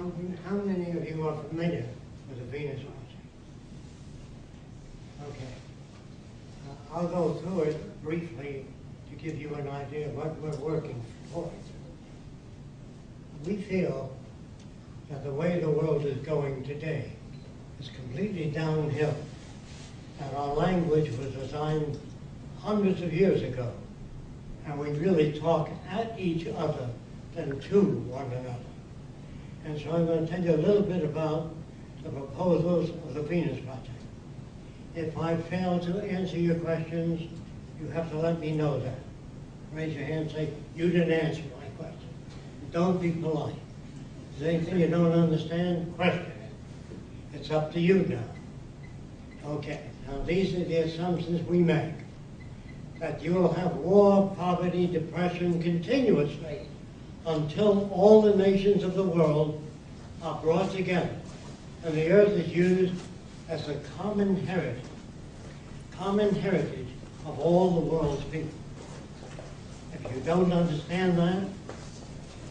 How many of you are familiar with the Venus Project? Okay. I'll go through it briefly to give you an idea of what we're working towards. We feel that the way the world is going today is completely downhill, and our language was designed hundreds of years ago, and we really talk at each other than to one another. And so I'm going to tell you a little bit about the proposals of the Venus Project. If I fail to answer your questions, you have to let me know that. Raise your hand and say, you didn't answer my question. Don't be polite. If there's anything you don't understand, question it. It's up to you now. Okay, now these are the assumptions we make. That you will have war, poverty, depression continuously until all the nations of the world are brought together and the earth is used as a common heritage of all the world's people. If you don't understand that,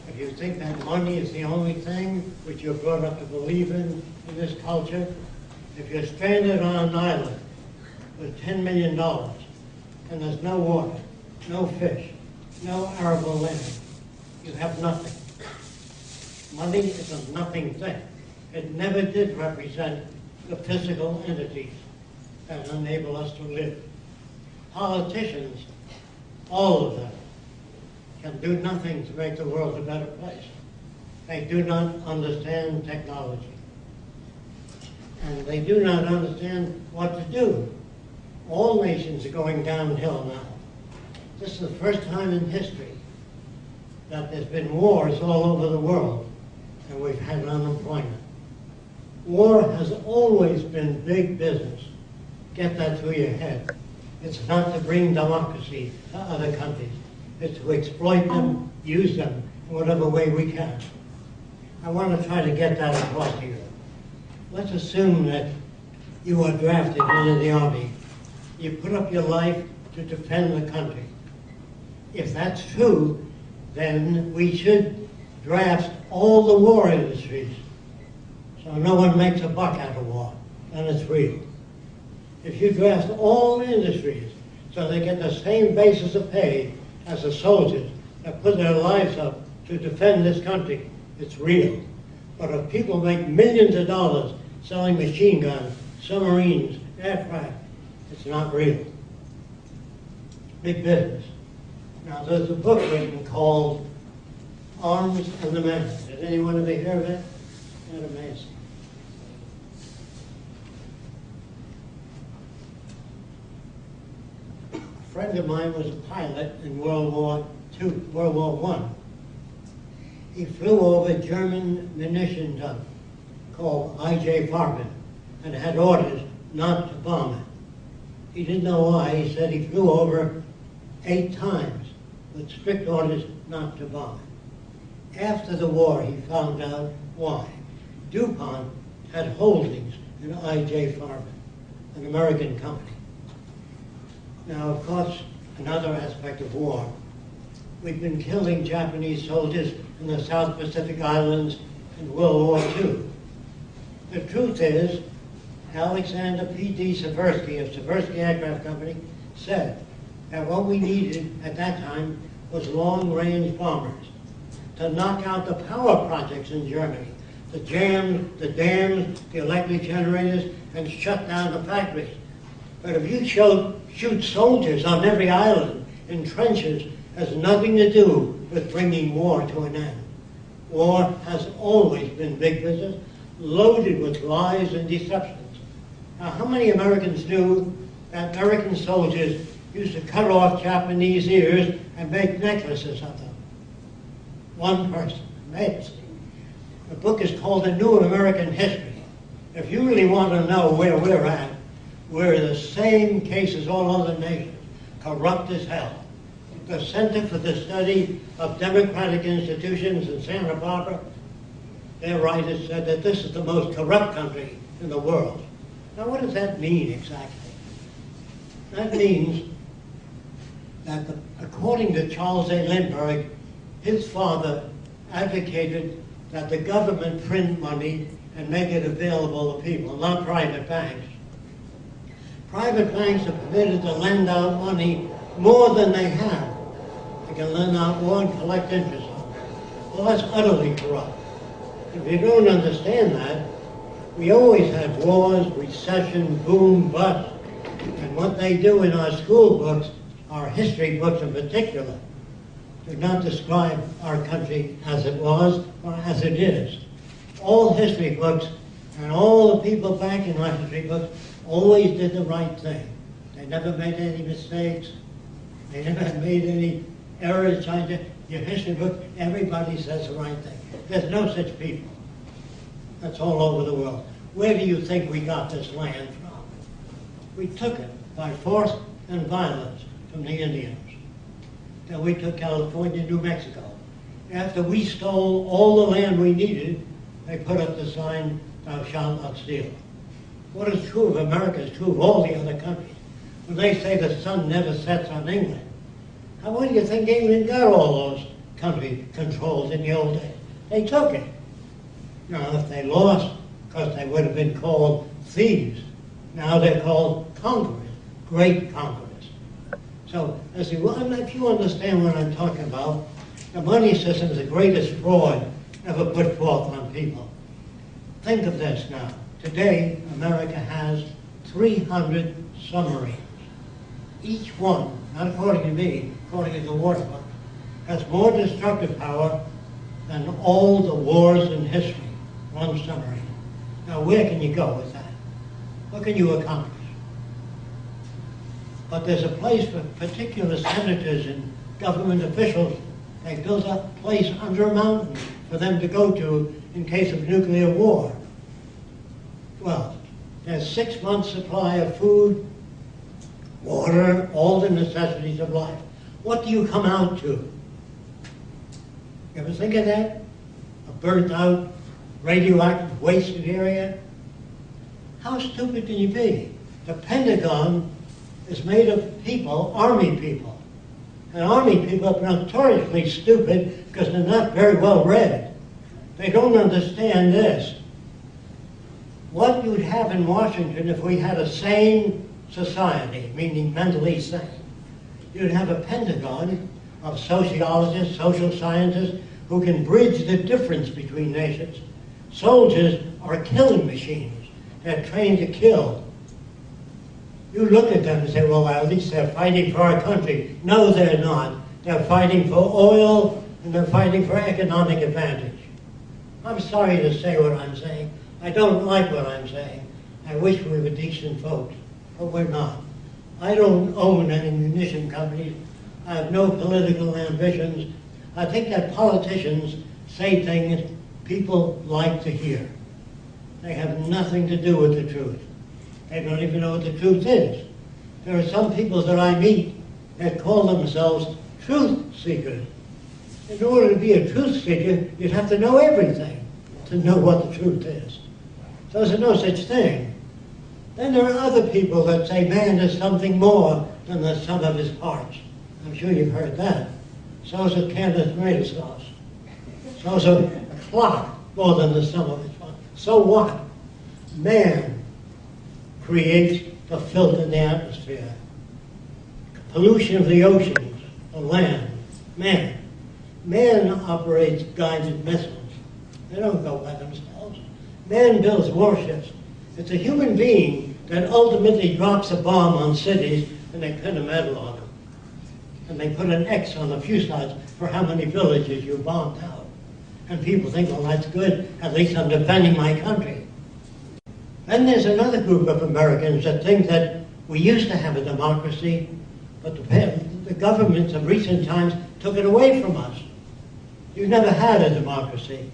if you think that money is the only thing which you're brought up to believe in this culture, if you're stranded on an island with $10 million and there's no water, no fish, no arable land, you have nothing. Money is a nothing thing. It never did represent the physical entities that enable us to live. Politicians, all of them, can do nothing to make the world a better place. They do not understand technology. And they do not understand what to do. All nations are going downhill now. This is the first time in history that there's been wars all over the world, and we've had unemployment. War has always been big business. Get that through your head. It's not to bring democracy to other countries. It's to exploit them, use them in whatever way we can. I want to try to get that across to you. Let's assume that you are drafted into the Army. You put up your life to defend the country. If that's true, then we should draft all the war industries so no one makes a buck out of war, and it's real. If you draft all industries so they get the same basis of pay as the soldiers that put their lives up to defend this country, it's real. But if people make millions of dollars selling machine guns, submarines, aircraft, it's not real. Big business. Now, there's a book written called Arms and the Men. Did anyone ever hear of it? Isn't that amazing? A friend of mine was a pilot in World War I. He flew over a German munition dump called I.J. Farben and had orders not to bomb it. He didn't know why. He said he flew over 8 times with strict orders not to bomb it. After the war, he found out why. DuPont had holdings in I.J. Farben, an American company. Now, of course, another aspect of war. We've been killing Japanese soldiers in the South Pacific Islands in World War II. The truth is, Alexander P.D. Seversky of Seversky Aircraft Company said that what we needed at that time was long-range bombers to knock out the power projects in Germany, the dams, the electric generators, and shut down the factories. But if you shoot soldiers on every island in trenches, has nothing to do with bringing war to an end. War has always been big business, loaded with lies and deceptions. Now, how many Americans knew that American soldiers used to cut off Japanese ears and make necklaces of them? One person. Amazing. The book is called A New American History. If you really want to know where we're at, we're in the same case as all other nations, corrupt as hell. The Center for the Study of Democratic Institutions in Santa Barbara, their writers said that this is the most corrupt country in the world. Now, what does that mean exactly? That means that according to Charles A. Lindbergh, his father advocated that the government print money and make it available to people, not private banks. Private banks are permitted to lend out money more than they have. They can lend out more and collect interest on it. Well, that's utterly corrupt. If you don't understand that, we always have wars, recession, boom, bust. And what they do in our school books, our history books in particular, do not describe our country as it was or as it is. All history books and all the people back in our history books always did the right thing. They never made any mistakes. They never made any errors trying to... Your history book, everybody says the right thing. There's no such people. That's all over the world. Where do you think we got this land from? We took it by force and violence from the Indians. Then we took California, New Mexico. After we stole all the land we needed, they put up the sign, "Thou shalt not steal." What is true of America is true of all the other countries. When they say the sun never sets on England, how do you think England got all those country controls in the old days? They took it. Now, if they lost, of course, they would have been called thieves. Now they're called conquerors, great conquerors. So, if you understand what I'm talking about, the money system is the greatest fraud ever put forth on people. Think of this now. Today, America has 300 submarines. Each one, not according to me, according to the War Department, has more destructive power than all the wars in history, one submarine. Now, where can you go with that? What can you accomplish? But there's a place for particular senators and government officials. They built a place under a mountain for them to go to in case of nuclear war. Well, there's 6 months' supply of food, water, all the necessities of life. What do you come out to? You ever think of that? A burnt-out, radioactive, wasted area? How stupid can you be? The Pentagon is made of people, army people. And army people are notoriously stupid because they're not very well read. They don't understand this. What you'd have in Washington if we had a sane society, meaning mentally sane, you'd have a Pentagon of sociologists, social scientists, who can bridge the difference between nations. Soldiers are killing machines. They're trained to kill. You look at them and say, well, at least they're fighting for our country. No, they're not. They're fighting for oil, and they're fighting for economic advantage. I'm sorry to say what I'm saying. I don't like what I'm saying. I wish we were decent folks, but we're not. I don't own any munition companies. I have no political ambitions. I think that politicians say things people like to hear. They have nothing to do with the truth. They don't even know what the truth is. There are some people that I meet that call themselves truth seekers. In order to be a truth seeker, you'd have to know everything to know what the truth is. So there's no such thing. Then there are other people that say man is something more than the sum of his parts. I'm sure you've heard that. So is a can of tomato sauce. So is a clock more than the sum of its parts. So what? Man creates the filth in the atmosphere, pollution of the oceans, the land. Man operates guided missiles. They don't go by themselves. Man builds warships. It's a human being that ultimately drops a bomb on cities and they pin a medal on them. And they put an X on the fuselage for how many villages you bombed out. And people think, well, that's good. At least I'm defending my country. Then there's another group of Americans that think that we used to have a democracy, but the governments of recent times took it away from us. You've never had a democracy.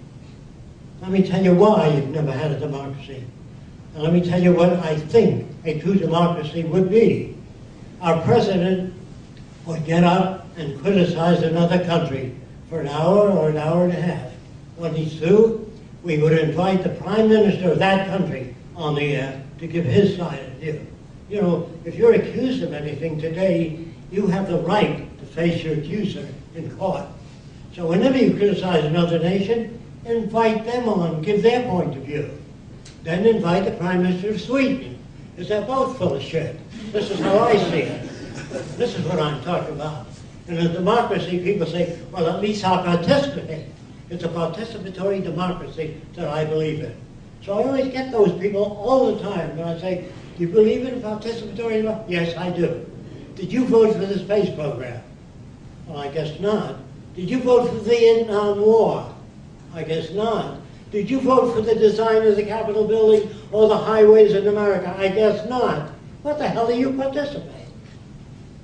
Let me tell you why you've never had a democracy. And let me tell you what I think a true democracy would be. Our president would get up and criticize another country for an hour or an hour and a half. When he's through, we would invite the prime minister of that country on the air to give his side of the view. You know, if you're accused of anything today, you have the right to face your accuser in court. So whenever you criticize another nation, invite them on, give their point of view. Then invite the Prime Minister of Sweden, because they're both full of shit. This is how I see it. This is what I'm talking about. In a democracy, people say, well, at least I'll participate. It's a participatory democracy that I believe in. So I always get those people all the time when I say, do you believe in a participatory democracy? Yes, I do. Did you vote for the space program? Well, I guess not. Did you vote for the Vietnam War? I guess not. Did you vote for the design of the Capitol building or the highways in America? I guess not. What the hell are you participating?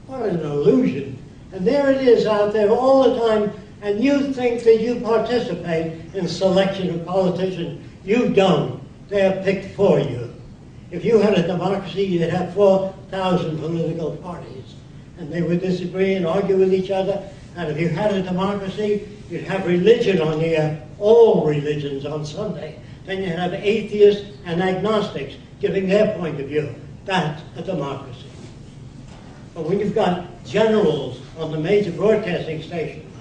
What an illusion. And there it is out there all the time, and you think that you participate in selection of politicians. You don't. They're picked for you. If you had a democracy, you'd have 4,000 political parties, and they would disagree and argue with each other. And if you had a democracy, you'd have religion on the air, all religions on Sunday. Then you'd have atheists and agnostics giving their point of view. That's a democracy. But when you've got generals on the major broadcasting stations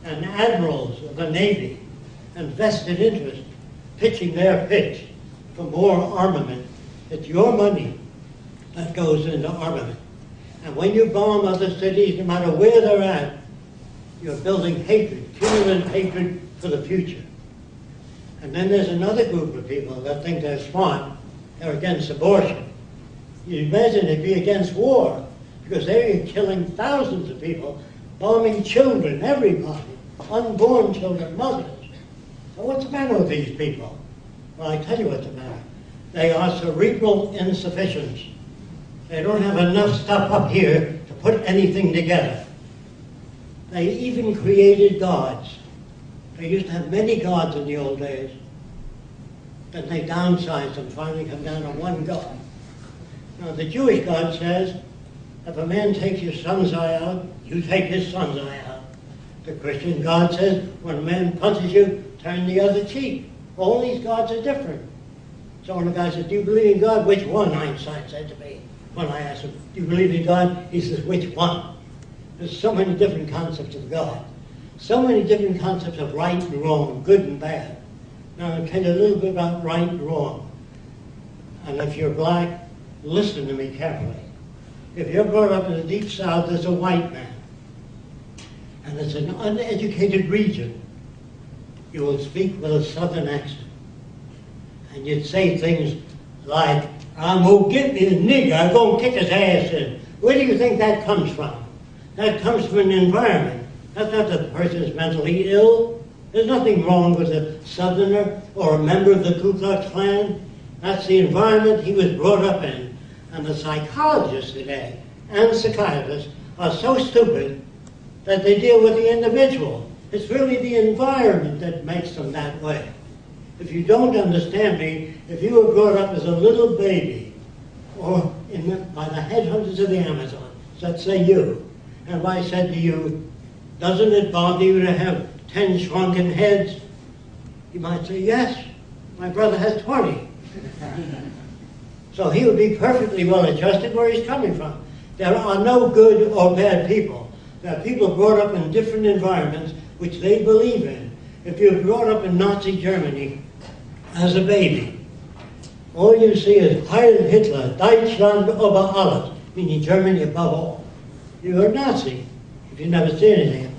and admirals of the Navy and vested interests pitching their pitch for more armament, it's your money that goes into armament. And when you bomb other cities, no matter where they're at, you're building hatred, cumulative hatred for the future. And then there's another group of people that think they're smart. They're against abortion. You imagine they'd be against war, because they're killing thousands of people, bombing children, everybody, unborn children, mothers. So what's the matter with these people? Well, I tell you what's the matter. They are cerebral insufficients. They don't have enough stuff up here to put anything together. They even created gods. They used to have many gods in the old days. Then they downsized and finally come down to one God. Now the Jewish God says, if a man takes your son's eye out, you take his son's eye out. The Christian God says, when a man punches you, turn the other cheek. All these gods are different. So when the guy says, do you believe in God? Which one? Einstein said to me. When I asked him, do you believe in God? He says, which one? There's so many different concepts of God. So many different concepts of right and wrong, good and bad. Now I'll tell you a little bit about right and wrong. And if you're black, listen to me carefully. If you're brought up in the Deep South as a white man, and it's an uneducated region, you will speak with a Southern accent. And you'd say things like, I'm going to get me a nigger, I'm going to kick his ass in. Where do you think that comes from? That comes from an environment. That's not that the person is mentally ill. There's nothing wrong with a Southerner or a member of the Ku Klux Klan. That's the environment he was brought up in. And the psychologists today and psychiatrists are so stupid that they deal with the individual. It's really the environment that makes them that way. If you don't understand me, if you were brought up as a little baby, or by the headhunters of the Amazon, let's say you, and if I said to you, doesn't it bother you to have 10 shrunken heads? You might say, yes, my brother has 20. So he would be perfectly well adjusted where he's coming from. There are no good or bad people. There are people brought up in different environments which they believe in. If you're brought up in Nazi Germany as a baby, all you see is Heil Hitler, Deutschland über alles, meaning Germany above all. You're a Nazi if you never see anything.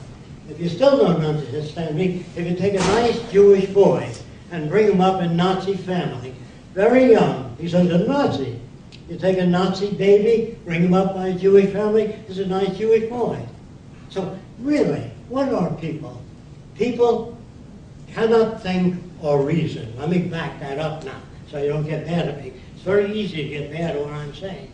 If you still don't understand me, if you take a nice Jewish boy and bring him up in Nazi family, very young, he's a Nazi. You take a Nazi baby, bring him up by a Jewish family, he's a nice Jewish boy. So really, what are people? People cannot think or reason. Let me back that up now so you don't get mad at me. It's very easy to get mad at what I'm saying.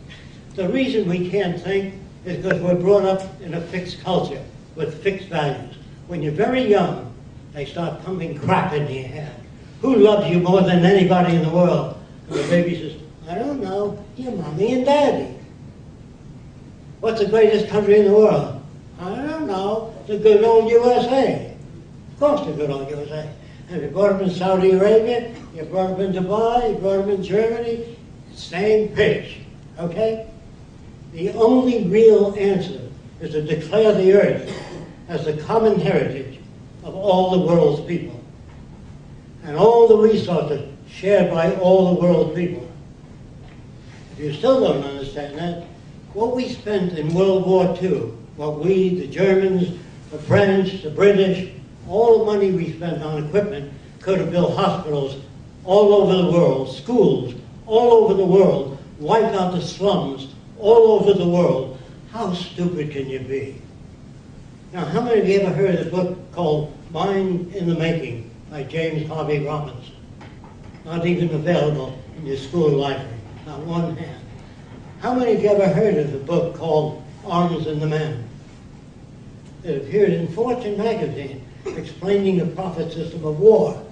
The reason we can't think is because we're brought up in a fixed culture with fixed values. When you're very young, they start pumping crap into your head. Who loves you more than anybody in the world? And the baby says, I don't know, your mommy and daddy. What's the greatest country in the world? I don't know, the good old USA. Of course the good old USA. And you're brought up in Saudi Arabia, you're brought up in Dubai, you're brought up in Germany, same pitch, okay? The only real answer is to declare the earth as the common heritage of all the world's people. and all the resources shared by all the world's people. If you still don't understand that, what we spent in World War II, what we, the Germans, the French, the British, all the money we spent on equipment could have built hospitals all over the world, schools all over the world, wiped out the slums all over the world. How stupid can you be? Now, how many of you ever heard of a book called Mind in the Making by James Harvey Robinson? Not even available in your school library, not one hand. How many of you ever heard of a book called Arms and the Man? It appeared in Fortune magazine explaining the profit system of war.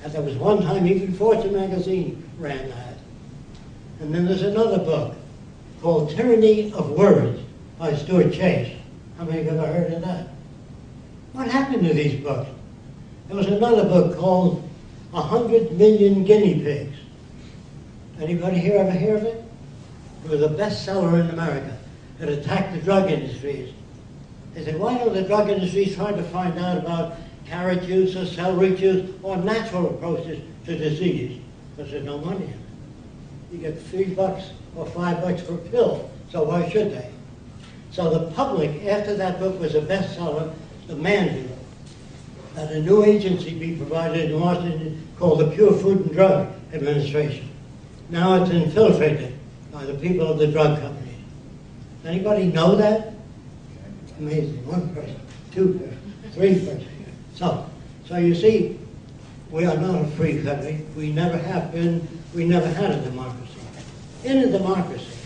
And there was one time even Fortune magazine ran that. And then there's another book called Tyranny of Words by Stuart Chase. How many have ever heard of that? What happened to these books? There was another book called 100 Million Guinea Pigs. Anybody here ever hear of it? It was a bestseller in America. It attacked the drug industries. They said, why don't the drug industries try to find out about carrot juice or celery juice or natural approaches to disease? Because there's no money in it. You get $3 or $5 for a pill, so why should they? So the public, after that book was a bestseller, demanded that a new agency be provided in Washington called the Pure Food and Drug Administration. Now it's infiltrated by the people of the drug companies. Anybody know that? Amazing. One person, two persons, three persons. So you see, we are not a free country. We never have been. We never had a democracy. In a democracy,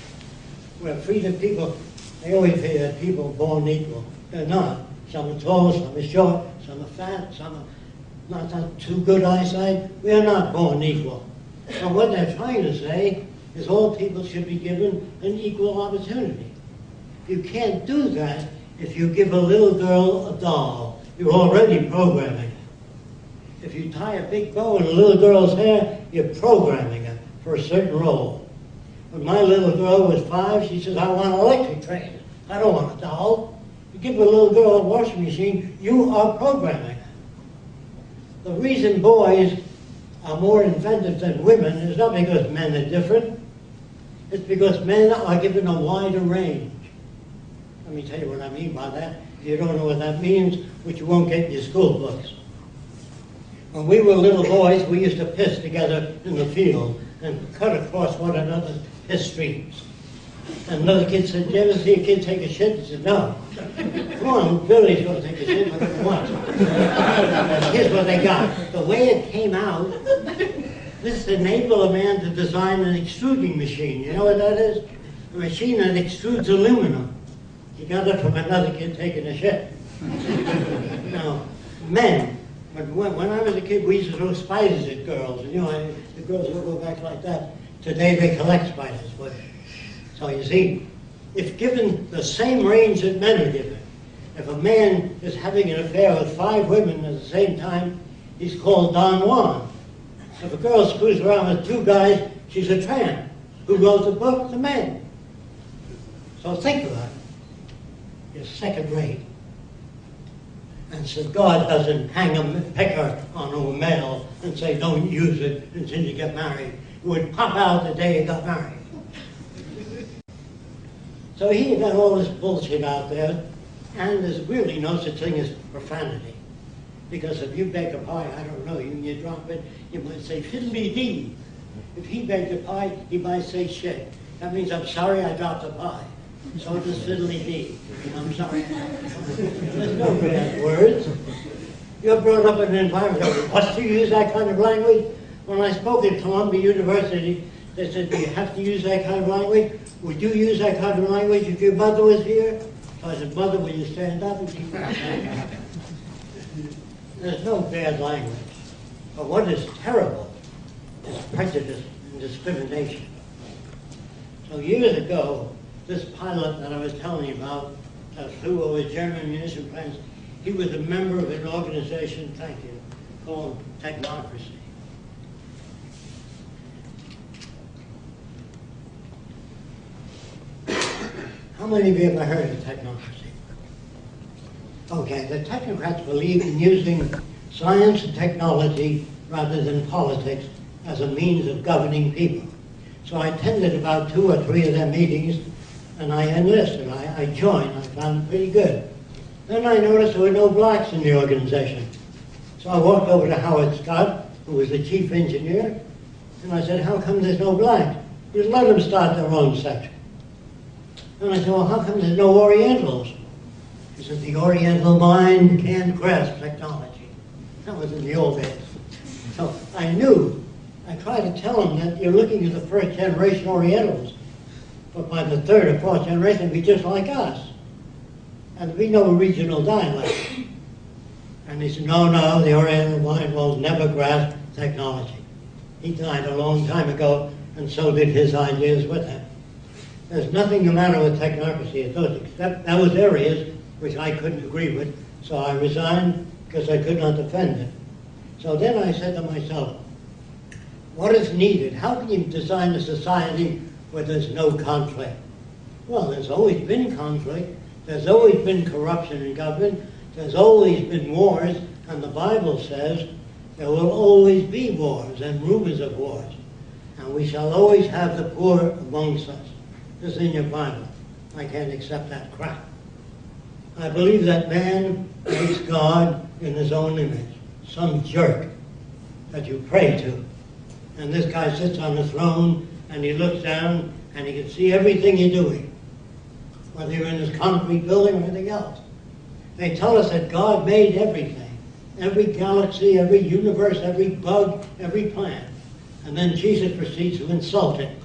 where freedom people, they always say that people are born equal. They're not. Some are tall, some are short, some are fat, some are not too good eyesight. We are not born equal. So what they're trying to say is all people should be given an equal opportunity. You can't do that if you give a little girl a doll. You're already programming it. If you tie a big bow in a little girl's hair, you're programming her for a certain role. When my little girl was 5, she says, I want an electric train. I don't want a doll. You give a little girl a washing machine, you are programming her. The reason boys are more inventive than women is not because men are different. It's because men are given a wider range. Let me tell you what I mean by that. If you don't know what that means, which you won't get in your school books. When we were little boys, we used to piss together in the field and cut across one another's piss streams. And another kid said, "Did you ever see a kid take a shit?" He said, "No." "Come on, Billy's going to take a shit whatever he wants." Here's what they got. The way it came out, this enabled a man to design an extruding machine. You know what that is? A machine that extrudes aluminum. He got it from another kid taking a shit. Now, men, when I was a kid, we used to throw spiders at girls. And, you know, the girls would go back like that. Today they collect spiders. So you see, if given the same range that men are given, if a man is having an affair with 5 women at the same time, he's called Don Juan. If a girl screws around with 2 guys, she's a tramp. Who wrote the book? The men. So think about it. You're second rate. And so God doesn't hang a picker on a male and say, don't use it until you get married. It would pop out the day you got married. So he got all this bullshit out there, and there's really no such thing as profanity. Because if you bake a pie, I don't know, you drop it, you might say fiddly-dee. If he baked a pie, he might say shit. That means, I'm sorry I dropped a pie. So does fiddly-dee. I'm sorry. There's no bad words. You're brought up in an environment that wants to use that kind of language. When I spoke at Columbia University, they said, do you have to use that kind of language? Would you use that kind of language if your mother was here? So I said, Mother, will you stand up and keep that language? There's no bad language. But what is terrible is prejudice and discrimination. So years ago, this pilot that I was telling you about flew over German munition plants, he was a member of an organization, thank you, called Technocracy. How many of you ever heard of technocracy? Okay, the technocrats believe in using science and technology rather than politics as a means of governing people. So I attended about 2 or 3 of their meetings, and I enlisted. I joined. I found it pretty good. Then I noticed there were no blacks in the organization. So I walked over to Howard Scott, who was the chief engineer, and I said, how come there's no blacks? He said, let them start their own section. And I said, well, how come there's no Orientals? He said, the Oriental mind can't grasp technology. That was in the old days. So I knew. I tried to tell him that you're looking at the first generation Orientals, but by the 3rd or 4th generation, it'd be just like us. And there'd be no regional dialect. And he said, no, the Oriental mind will never grasp technology. He died a long time ago, and so did his ideas with him. There's nothing the matter with technocracy at those, except those areas which I couldn't agree with, so I resigned because I could not defend it. So then I said to myself, what is needed? How can you design a society where there's no conflict? Well, there's always been conflict. There's always been corruption in government. There's always been wars, and the Bible says there will always be wars and rumors of wars. And we shall always have the poor amongst us. This is in your Bible. I can't accept that crap. I believe that man makes God in his own image, some jerk that you pray to. And this guy sits on the throne, and he looks down, and he can see everything you're doing, whether you're in this concrete building or anything else. They tell us that God made everything, every galaxy, every universe, every bug, every plant. And then Jesus proceeds to insult it.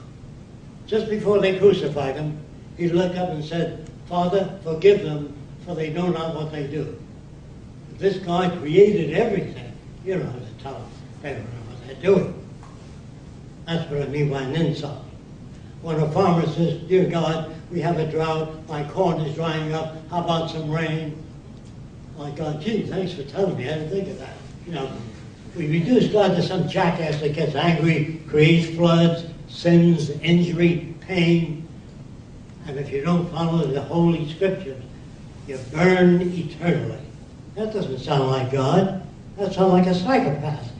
Just before they crucified him, he looked up and said, Father, forgive them, for they know not what they do. This God created everything. You don't have to tell them. They don't know what they're doing. That's what I mean by an insult. When a farmer says, dear God, we have a drought, my corn is drying up, how about some rain? My God, gee, thanks for telling me, I didn't think of that. You know, we reduce God to some jackass that gets angry, creates floods, sins, injury, pain. And if you don't follow the Holy Scriptures, you burn eternally. That doesn't sound like God. That sounds like a psychopath.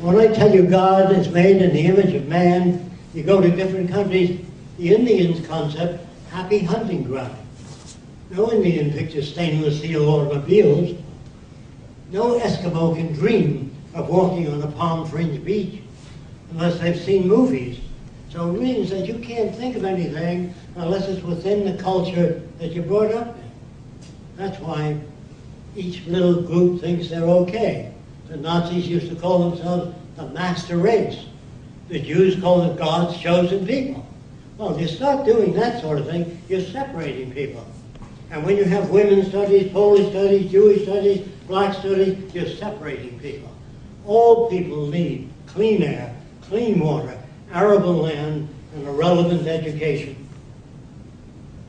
When I tell you God is made in the image of man, you go to different countries, the Indians concept, happy hunting ground. No Indian pictures stainless steel automobiles. No Eskimo can dream of walking on a palm-fringed beach unless they've seen movies. So it means that you can't think of anything unless it's within the culture that you're brought up in. That's why each little group thinks they're okay. The Nazis used to call themselves the master race. The Jews call it God's chosen people. Well, if you start doing that sort of thing, you're separating people. And when you have women's studies, Polish studies, Jewish studies, black studies, you're separating people. All people need clean air, clean water, arable land, and a relevant education.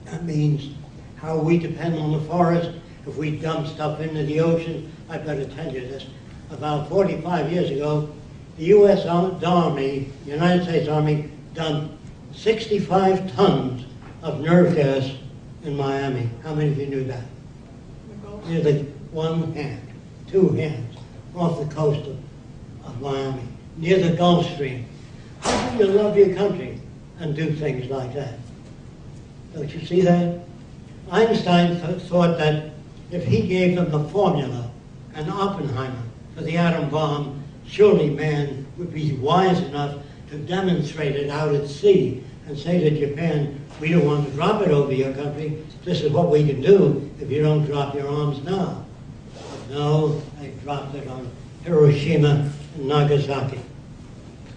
That means how we depend on the forest. If we dump stuff into the ocean, I better tell you this. About 45 years ago, the U.S. Army, United States Army, dumped 65 tons of nerve gas in Miami. How many of you knew that? Nearly one hand, 2 hands, off the coast of Miami, near the Gulf Stream. How can you love your country and do things like that? Don't you see that? Einstein thought that if he gave them the formula and Oppenheimer for the atom bomb, surely man would be wise enough to demonstrate it out at sea and say to Japan, we don't want to drop it over your country. This is what we can do if you don't drop your arms now. But no, they dropped it on Hiroshima and Nagasaki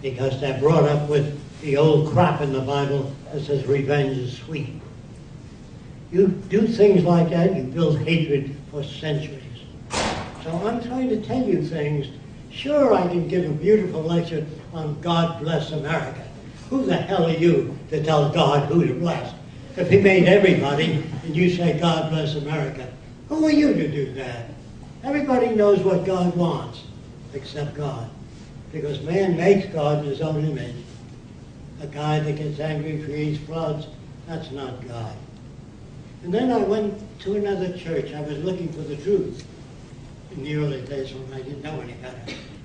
because they're brought up with the old crap in the Bible that says revenge is sweet. You do things like that, you build hatred for centuries. So I'm trying to tell you things. Sure, I can give a beautiful lecture on God bless America. Who the hell are you to tell God who to bless? If he made everybody and you say God bless America, who are you to do that? Everybody knows what God wants except God. Because man makes God in his own image. A guy that gets angry, creates floods, that's not God. And then I went to another church. I was looking for the truth. in the early days when I didn't know any better.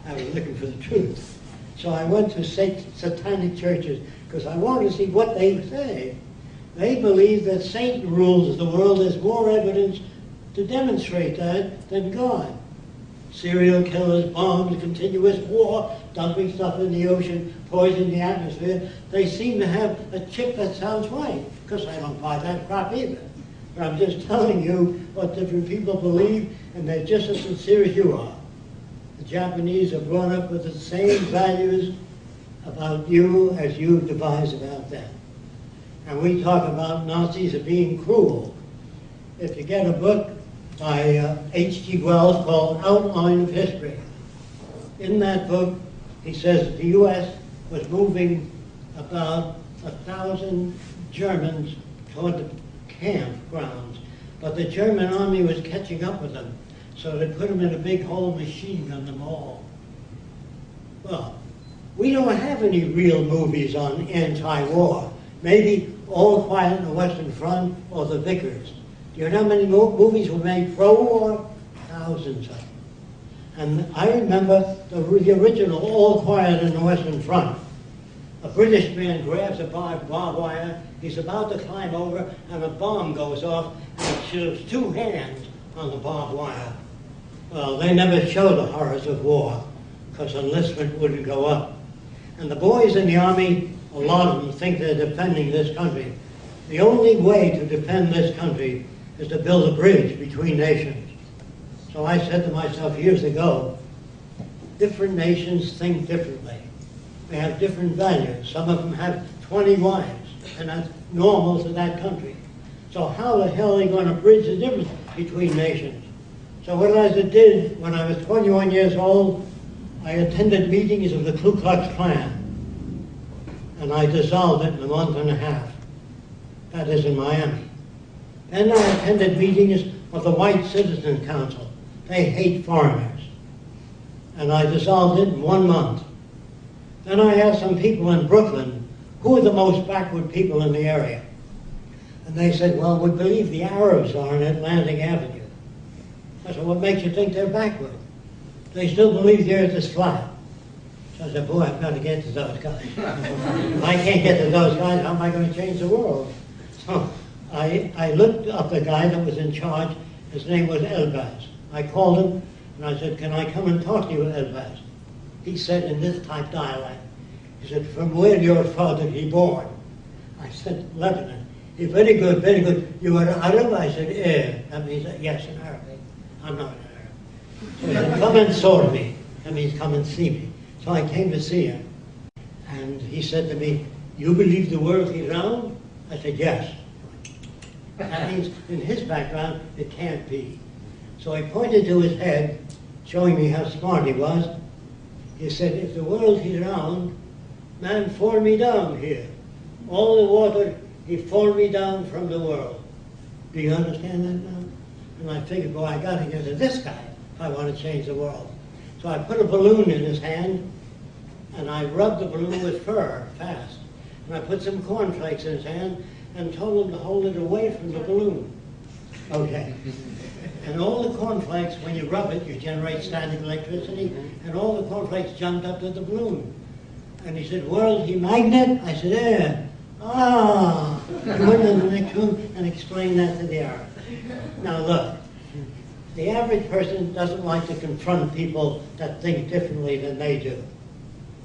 I was looking for the truth. So I went to satanic churches because I wanted to see what they say. They believe that Satan rules the world. There's more evidence to demonstrate that than God. Serial killers, bombs, continuous war, dumping stuff in the ocean, poisoning the atmosphere. They seem to have a chip that sounds right, because I don't buy that crap either. But I'm just telling you what different people believe, and they're just as sincere as you are. The Japanese are brought up with the same values about you as you devise about them. And we talk about Nazis as being cruel. If you get a book by H.G. Wells called Outline of History, in that book he says the U.S. was moving about 1,000 Germans toward the campgrounds, but the German army was catching up with them, so they put them in a big whole machine gun them all. Well, we don't have any real movies on anti-war. Maybe All Quiet on the Western Front or The Vickers. Do you know how many movies were made pro-war? Thousands of them. And I remember the original All Quiet on the Western Front. A British man grabs a barbed wire, he's about to climb over, and a bomb goes off, and it shows two hands on the barbed wire. Well, they never show the horrors of war, because enlistment wouldn't go up. And the boys in the Army, a lot of them think they're defending this country. The only way to defend this country is to build a bridge between nations. So I said to myself years ago, different nations think differently. They have different values. Some of them have 20 wives, and that's normal to that country. So how the hell are they going to bridge the difference between nations? So what I did when I was 21 years old, I attended meetings of the Ku Klux Klan, and I dissolved it in a month and a half. That is in Miami. Then I attended meetings of the White Citizens Council. They hate foreigners. And I dissolved it in 1 month. Then I asked some people in Brooklyn, who are the most backward people in the area? And they said, well, we believe the Arabs are on Atlantic Avenue. I said, what makes you think they're backward? They still believe the earth is flat. So I said, boy, I've got to get to those guys. If I can't get to those guys, how am I going to change the world? So I looked up the guy that was in charge. His name was Elbaz. I called him, and I said, can I come and talk to you, Elbaz? He said in this type dialect, he said, from where your father he born? I said, Lebanon. He said, very good, very good. You are Arab? I said, yeah. That means, yes, in Arabic. I'm not an Arab. So he said, come and saw me. That means come and see me. So I came to see him. And he said to me, you believe the world is round? I said, yes. That means in his background, it can't be. So I pointed to his head, showing me how smart he was. He said, if the world is round, man fall me down here. All the water, he fall me down from the world. Do you understand that now? And I figured, boy, I got to get to this guy if I want to change the world. So I put a balloon in his hand, and I rubbed the balloon with fur fast. And I put some cornflakes in his hand and told him to hold it away from the balloon. Okay. And all the cornflakes, when you rub it, you generate static electricity, and all the cornflakes jumped up to the balloon. And he said, world, he magnet? I said, yeah. Ah. He went in the next room and explained that to the Arab. Now look, the average person doesn't like to confront people that think differently than they do.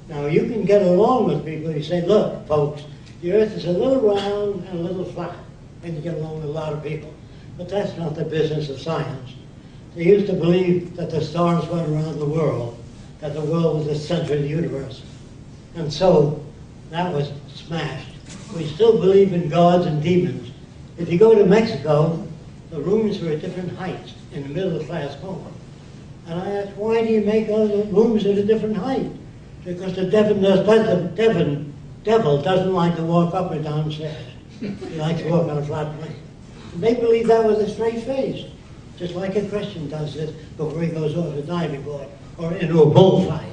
Now you can get along with people who say, look, folks, the earth is a little round and a little flat. And you get along with a lot of people. But that's not the business of science. They used to believe that the stars went around the world, that the world was the center of the universe. And so that was smashed. We still believe in gods and demons. If you go to Mexico, the rooms are at different heights in the middle-class home. And I asked, why do you make all the rooms at a different height? Because the devil doesn't like to walk up or downstairs. He likes to walk on a flat plane. And they believe that with a straight face, just like a Christian does this before he goes off the diving board or into a bullfight.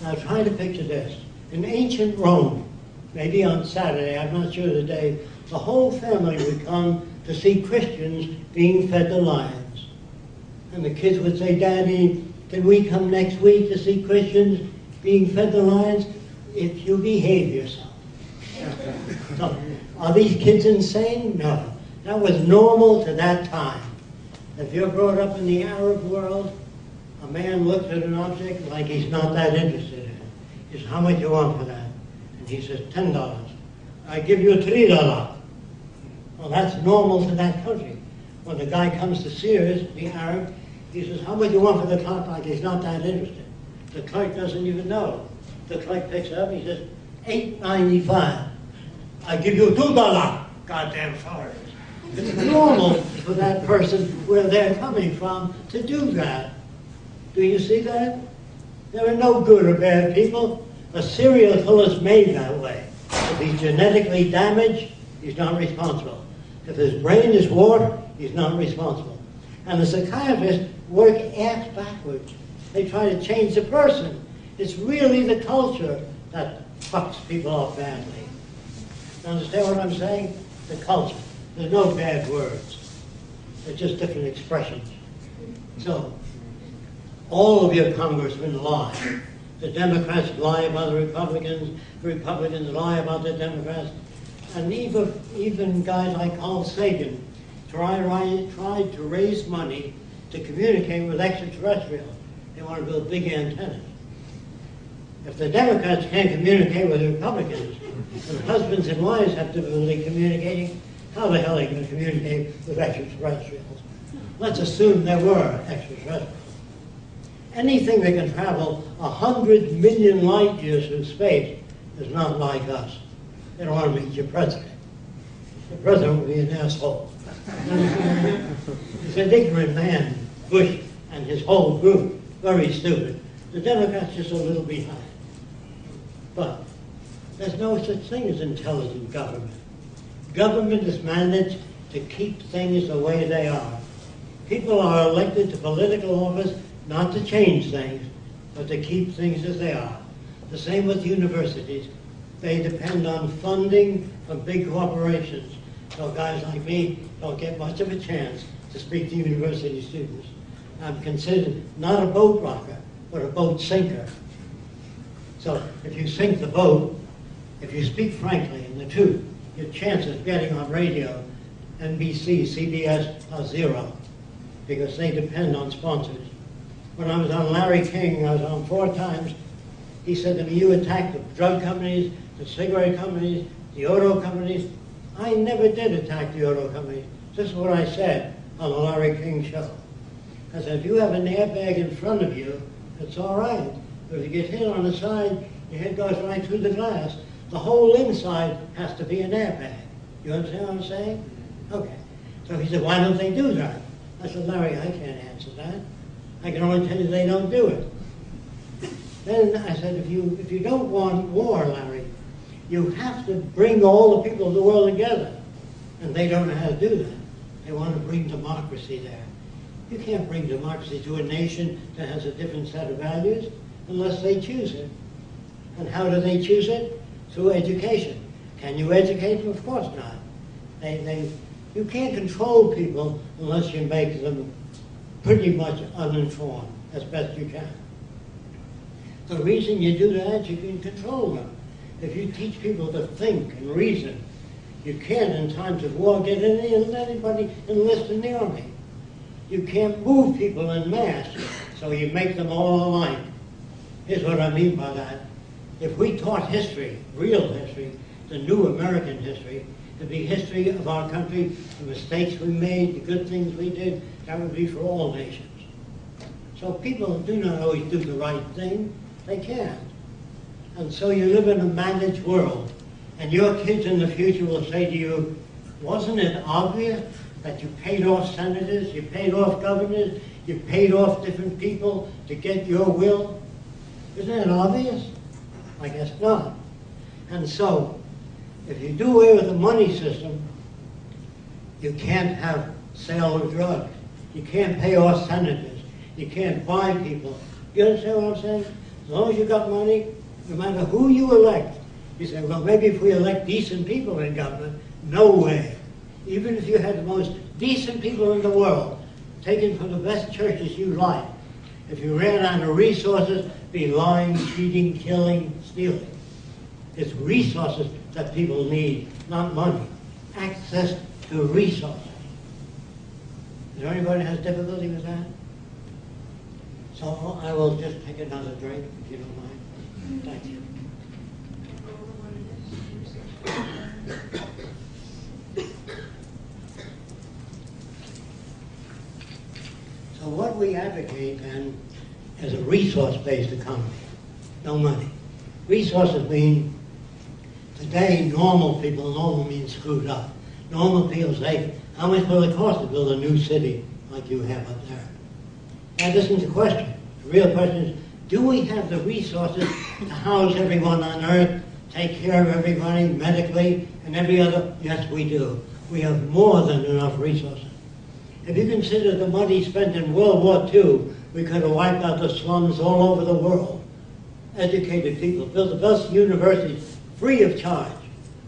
Now try to picture this. In ancient Rome, maybe on Saturday, I'm not sure the day, the whole family would come to see Christians being fed to lions. And the kids would say, Daddy, can we come next week to see Christians being fed the lions? If you behave yourself. So, are these kids insane? No. That was normal to that time. If you're brought up in the Arab world, a man looks at an object like he's not that interested in it. He says, how much you want for that? And he says, $10. I give you $3. Well, that's normal to that country. When the guy comes to Sears, the Arab, he says, how much you want for the clock? Like he's not that interested. The clerk doesn't even know. The clerk picks it up, he says, $8.95. I give you $2. Goddamn foreigners. It's normal for that person where they're coming from to do that. Do you see that? There are no good or bad people. A serial killer is made that way. If he's genetically damaged, he's not responsible. If his brain is warped, he's not responsible. And the psychiatrists work ass backwards. They try to change the person. It's really the culture that fucks people up badly. You understand what I'm saying? The culture. There's no bad words. They're just different expressions. So, all of your congressmen lie. The Democrats lie about the Republicans lie about the Democrats, and even guys like Carl Sagan tried to raise money to communicate with extraterrestrials. They want to build big antennas. If the Democrats can't communicate with the Republicans, and husbands and wives have difficulty communicating, how the hell are they going to communicate with extraterrestrials? Let's assume there were extraterrestrials. Anything that can travel 100 million light years through space is not like us. They don't want to meet your president. The president will be an asshole. He's an ignorant man, Bush and his whole group, very stupid. The Democrats just a little behind. But there's no such thing as intelligent government. Government is managed to keep things the way they are. People are elected to political office not to change things, but to keep things as they are. The same with universities. They depend on funding from big corporations. So guys like me don't get much of a chance to speak to university students. I'm considered not a boat rocker, but a boat sinker. So if you sink the boat, if you speak frankly and the truth, your chances of getting on radio, NBC, CBS are zero, because they depend on sponsors. When I was on Larry King, I was on 4 times, he said to me, you attack the drug companies, the cigarette companies, the auto companies. I never did attack the auto companies. This is what I said on the Larry King show. I said, if you have an airbag in front of you, it's all right. But if you get hit on the side, your head goes right through the glass. The whole inside has to be an airbag. You understand what I'm saying? Okay. So he said, why don't they do that? I said, Larry, I can't answer that. I can only tell you they don't do it. Then I said, if you don't want war, Larry, you have to bring all the people of the world together. And they don't know how to do that. They want to bring democracy there. You can't bring democracy to a nation that has a different set of values unless they choose it. And how do they choose it? Through education. Can you educate them? Of course not. You can't control people unless you make them pretty much uninformed as best you can. The reason you do that, you can control them. If you teach people to think and reason, you can't, in times of war, get anybody enlist in the army. You can't move people en masse, so you make them all alike. Here's what I mean by that. If we taught history, real history, the new American history, it'd be history of our country, the mistakes we made, the good things we did, that would be for all nations. So people do not always do the right thing. They can't. And so you live in a managed world. And your kids in the future will say to you, wasn't it obvious that you paid off senators, you paid off governors, you paid off different people to get your will? Isn't it obvious? I guess not. And so, if you do away with the money system, you can't have sale of drugs. You can't pay off senators. You can't buy people. You understand what I'm saying? As long as you got money, no matter who you elect, you say, well, maybe if we elect decent people in government, no way. Even if you had the most decent people in the world, taken from the best churches you like. If you ran out of resources, be lying, cheating, killing, stealing. It's resources that people need, not money. Access to resources. Is there anybody who has difficulty with that? So I will just take another drink, if you don't mind. Thank you. So what we advocate then is a resource-based economy, no money. Resources mean, today normal people, normal means screwed up. Normal people say, how much will it cost to build a new city like you have up there? That isn't the question. The real question is, do we have the resources to house everyone on earth, take care of everybody medically and every other? Yes, we do. We have more than enough resources. If you consider the money spent in World War II, we could have wiped out the slums all over the world. Educated people, built the best universities free of charge.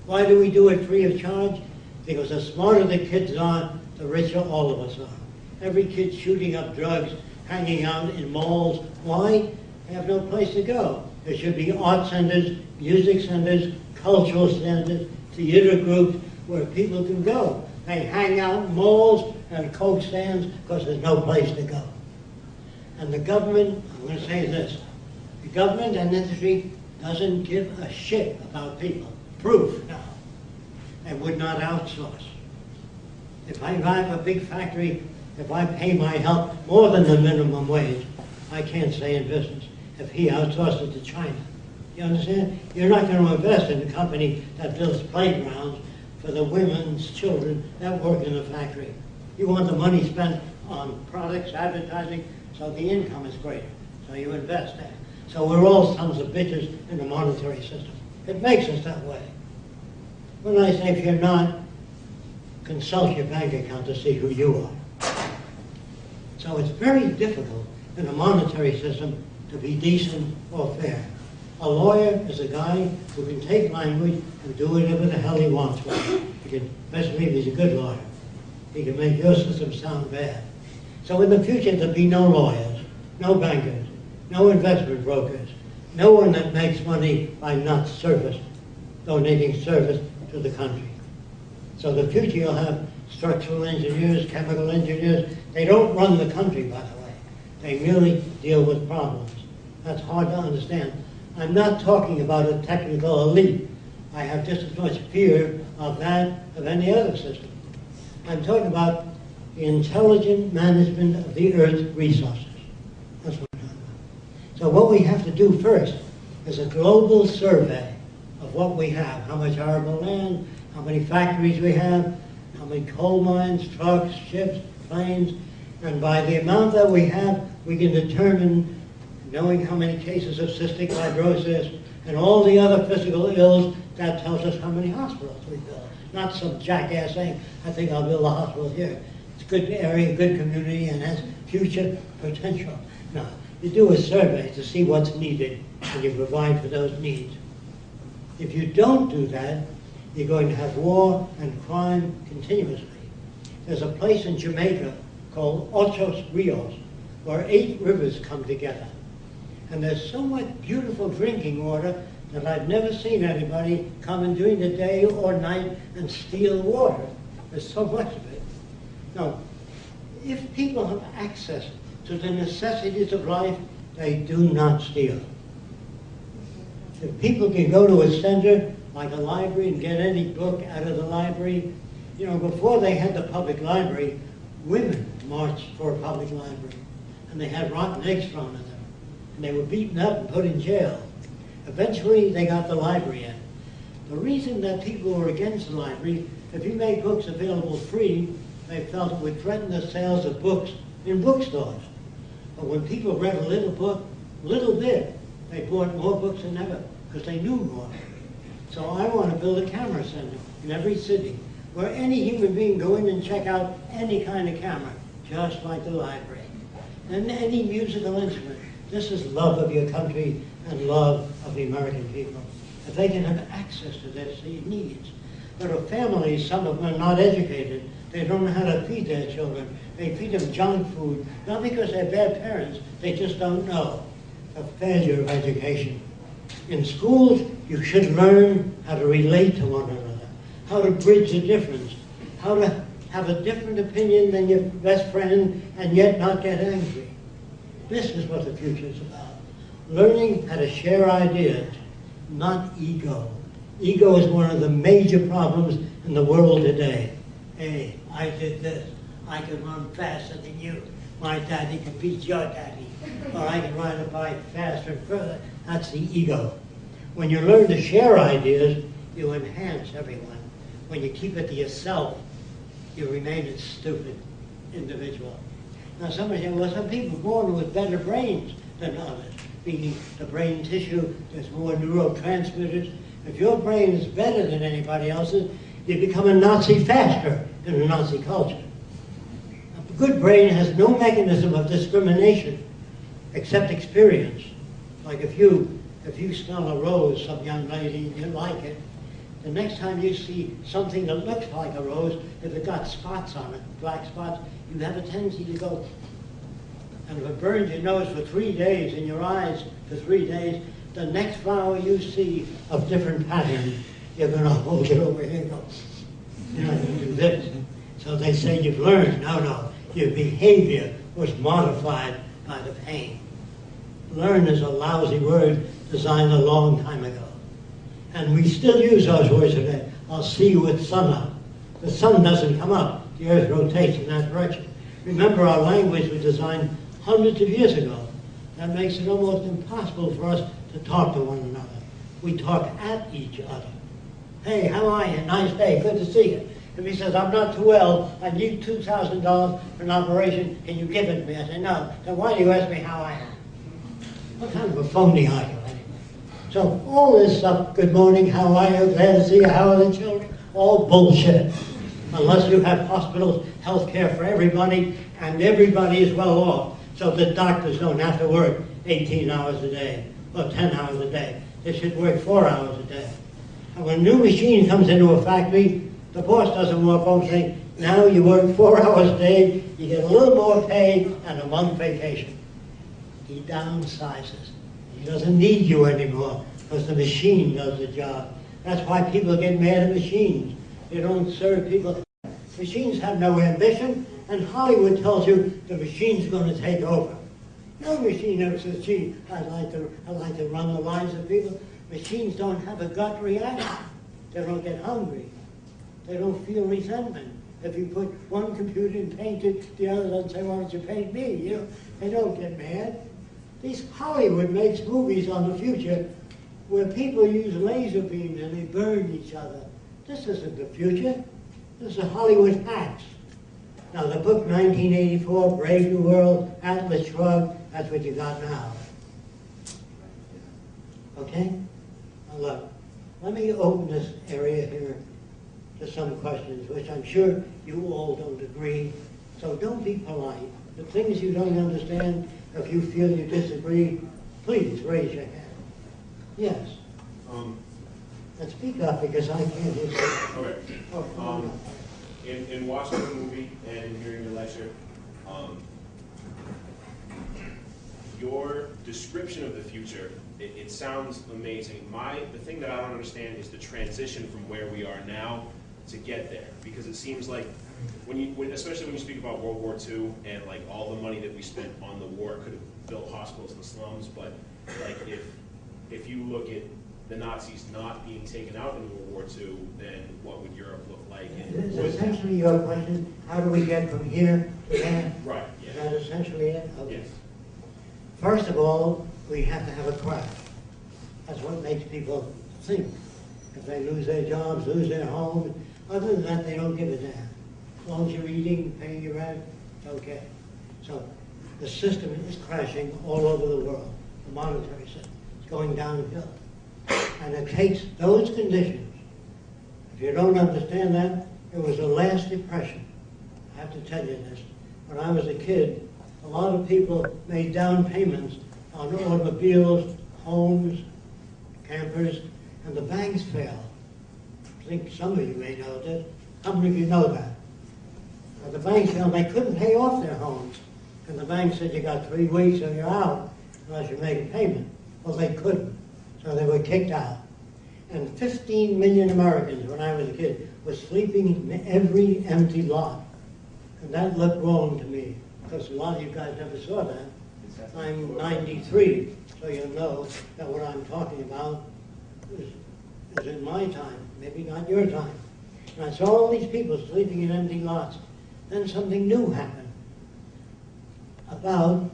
Why do we do it free of charge? Because the smarter the kids are, the richer all of us are. Every kid shooting up drugs, hanging out in malls. Why? They have no place to go. There should be art centers, music centers, cultural centers, theater groups where people can go. They hang out in malls and coke stands because there's no place to go. And the government, I'm going to say this, the government and industry doesn't give a shit about people. Proof now. They would not outsource. If I have a big factory, if I pay my help more than the minimum wage, I can't stay in business if he outsourced it to China. You understand? You're not going to invest in a company that builds playgrounds for the women's children that work in the factory. You want the money spent on products, advertising, so the income is greater. So you invest there. So we're all sons of bitches in the monetary system. It makes us that way. When I say if you're not, consult your bank account to see who you are. So it's very difficult in a monetary system to be decent or fair. A lawyer is a guy who can take language and do whatever the hell he wants with it. He can, especially if he's a good lawyer. He can make your system sound bad. So in the future, there'll be no lawyers, no bankers, no investment brokers, no one that makes money by not donating service to the country. So the future, you'll have structural engineers, chemical engineers. They don't run the country, by the way. They really deal with problems. That's hard to understand. I'm not talking about a technical elite. I have just as much fear of that of any other system. I'm talking about the intelligent management of the Earth's resources. That's what I'm talking about. So what we have to do first is a global survey of what we have, how much arable land, how many factories we have, how many coal mines, trucks, ships, planes, and by the amount that we have, we can determine, knowing how many cases of cystic fibrosis and all the other physical ills, that tells us how many hospitals we build. Not some jackass saying, I think I'll build a hospital here. It's a good area, good community, and has future potential. No, you do a survey to see what's needed, and you provide for those needs. If you don't do that, you're going to have war and crime continuously. There's a place in Jamaica called Ocho Rios, where 8 rivers come together. And there's so much beautiful drinking water that I've never seen anybody come in during the day or night and steal water. There's so much of it. Now, if people have access to the necessities of life, they do not steal. If people can go to a center like a library and get any book out of the library, you know, before they had the public library, women marched for a public library, and they had rotten eggs thrown at them, and they were beaten up and put in jail. Eventually, they got the library in. The reason that people were against the library, if you made books available free, they felt it would threaten the sales of books in bookstores. But when people read a little book, little bit, they bought more books than ever, because they knew more. So I want to build a camera center in every city, where any human being go in and check out any kind of camera, just like the library. And any musical instrument. This is love of your country and love of the American people. If they can have access to their needs. But a family, some of them are not educated. They don't know how to feed their children. They feed them junk food, not because they're bad parents, they just don't know. A failure of education. In schools, you should learn how to relate to one another, how to bridge the difference, how to have a different opinion than your best friend and yet not get angry. This is what the future is about. Learning how to share ideas, not ego. Ego is one of the major problems in the world today. Hey, I did this. I can run faster than you. My daddy can beat your daddy. Or I can ride a bike faster and further. That's the ego. When you learn to share ideas, you enhance everyone. When you keep it to yourself, you remain a stupid individual. Now somebody said, well, some people born with better brains than others. Meaning the brain tissue, there's more neurotransmitters. If your brain is better than anybody else's, you become a Nazi faster in a Nazi culture. A good brain has no mechanism of discrimination except experience. Like if you smell a rose, some young lady, and you like it, the next time you see something that looks like a rose, if it got spots on it, black spots, you have a tendency to go. And if it burns your nose for 3 days and your eyes for 3 days, the next flower you see of different patterns, you're going to hold it over here and go, you're not going to do this. So they say you've learned. No. Your behavior was modified by the pain. Learn is a lousy word designed a long time ago. And we still use those words today. I'll see you at sunup. The sun doesn't come up. The earth rotates in that direction. Remember, our language was designed hundreds of years ago. That makes it almost impossible for us to talk to one another. We talk at each other. Hey, how are you? Nice day. Good to see you. If he says, I'm not too well, I need $2,000 for an operation, can you give it to me? I say, no. Then why do you ask me how I am? What kind of a phony are you anyway? So all this stuff, good morning, how are you, glad to see you, how are the children? All bullshit. Unless you have hospitals, health care for everybody, and everybody is well off. So the doctors don't have to work 18 hours a day, or 10 hours a day. They should work 4 hours a day. And when a new machine comes into a factory, the boss doesn't walk over saying, now you work 4 hours a day, you get a little more pay, and a month vacation. He downsizes. He doesn't need you anymore, because the machine does the job. That's why people get mad at machines. They don't serve people. Machines have no ambition, and Hollywood tells you the machine's going to take over. No machine ever says, gee, I'd like to run the lives of people. Machines don't have a gut reaction. They don't get hungry. They don't feel resentment. If you put one computer and paint it, the other doesn't say, why don't you paint me? You know, they don't get mad. These Hollywood makes movies on the future where people use laser beams and they burn each other. This isn't the future. This is Hollywood hacks. Now the book 1984, Brave New World, Atlas Shrugged, that's what you got now. Okay? Now look, let me open this area here to some questions, which I'm sure you all don't agree. So don't be polite. The things you don't understand, if you feel you disagree, please raise your hand. Yes. And speak up because I can't hear you. Okay. In watching the movie and in hearing your lecture, your description of the future, it sounds amazing. The thing that I don't understand is the transition from where we are now to get there, because it seems like especially when you speak about World War II and like all the money that we spent on the war could have built hospitals in the slums, but like if you look at the Nazis not being taken out in World War II, then what would Europe look like? Is essentially your question, how do we get from here to there? Right, yeah. Is that essentially it? Okay. Yes. First of all, we have to have a crash. That's what makes people think. If they lose their jobs, lose their homes, other than that, they don't give a damn. As long as you're eating, paying your rent, it's okay. So the system is crashing all over the world. The monetary system is going downhill. And it takes those conditions. If you don't understand that, it was the last depression. I have to tell you this. When I was a kid, a lot of people made down payments on automobiles, homes, campers, and the banks failed. I think some of you may know this. How many of you know that? Well, the banks, they couldn't pay off their homes. And the bank said, you got 3 weeks or you're out unless you make a payment. Well, they couldn't. So they were kicked out. And 15 million Americans, when I was a kid, were sleeping in every empty lot. And that looked wrong to me, because a lot of you guys never saw that. I'm 93, so you know that what I'm talking about is in my time, maybe not your time. And I saw all these people sleeping in empty lots. Then something new happened. About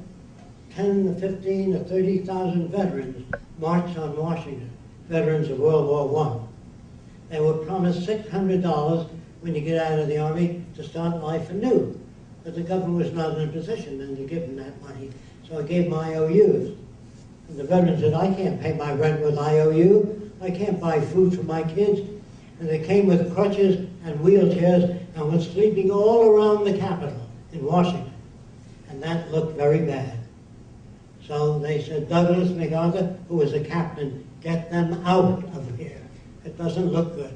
10 to 15 to 30,000 veterans marched on Washington, veterans of World War I. They were promised $600 when you get out of the Army to start life anew. But the government was not in a position then to give them that money, so I gave them IOUs. And the veterans said, I can't pay my rent with IOU. I can't buy food for my kids. And they came with crutches and wheelchairs and were sleeping all around the Capitol in Washington. And that looked very bad. So they said, Douglas MacArthur, who was a captain, get them out of here. It doesn't look good.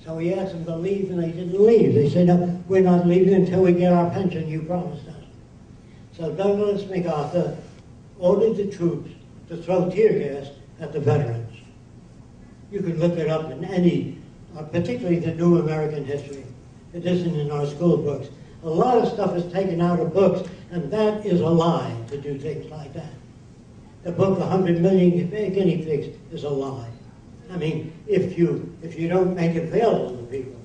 So he asked them to leave, and they didn't leave. They said, no, we're not leaving until we get our pension you promised us. So Douglas MacArthur ordered the troops to throw tear gas at the veterans. You can look it up in any, particularly the New American History. It isn't in our school books. A lot of stuff is taken out of books, and that is a lie to do things like that. The book 100 Million Guinea Pigs is a lie. I mean, if you don't make it available to people,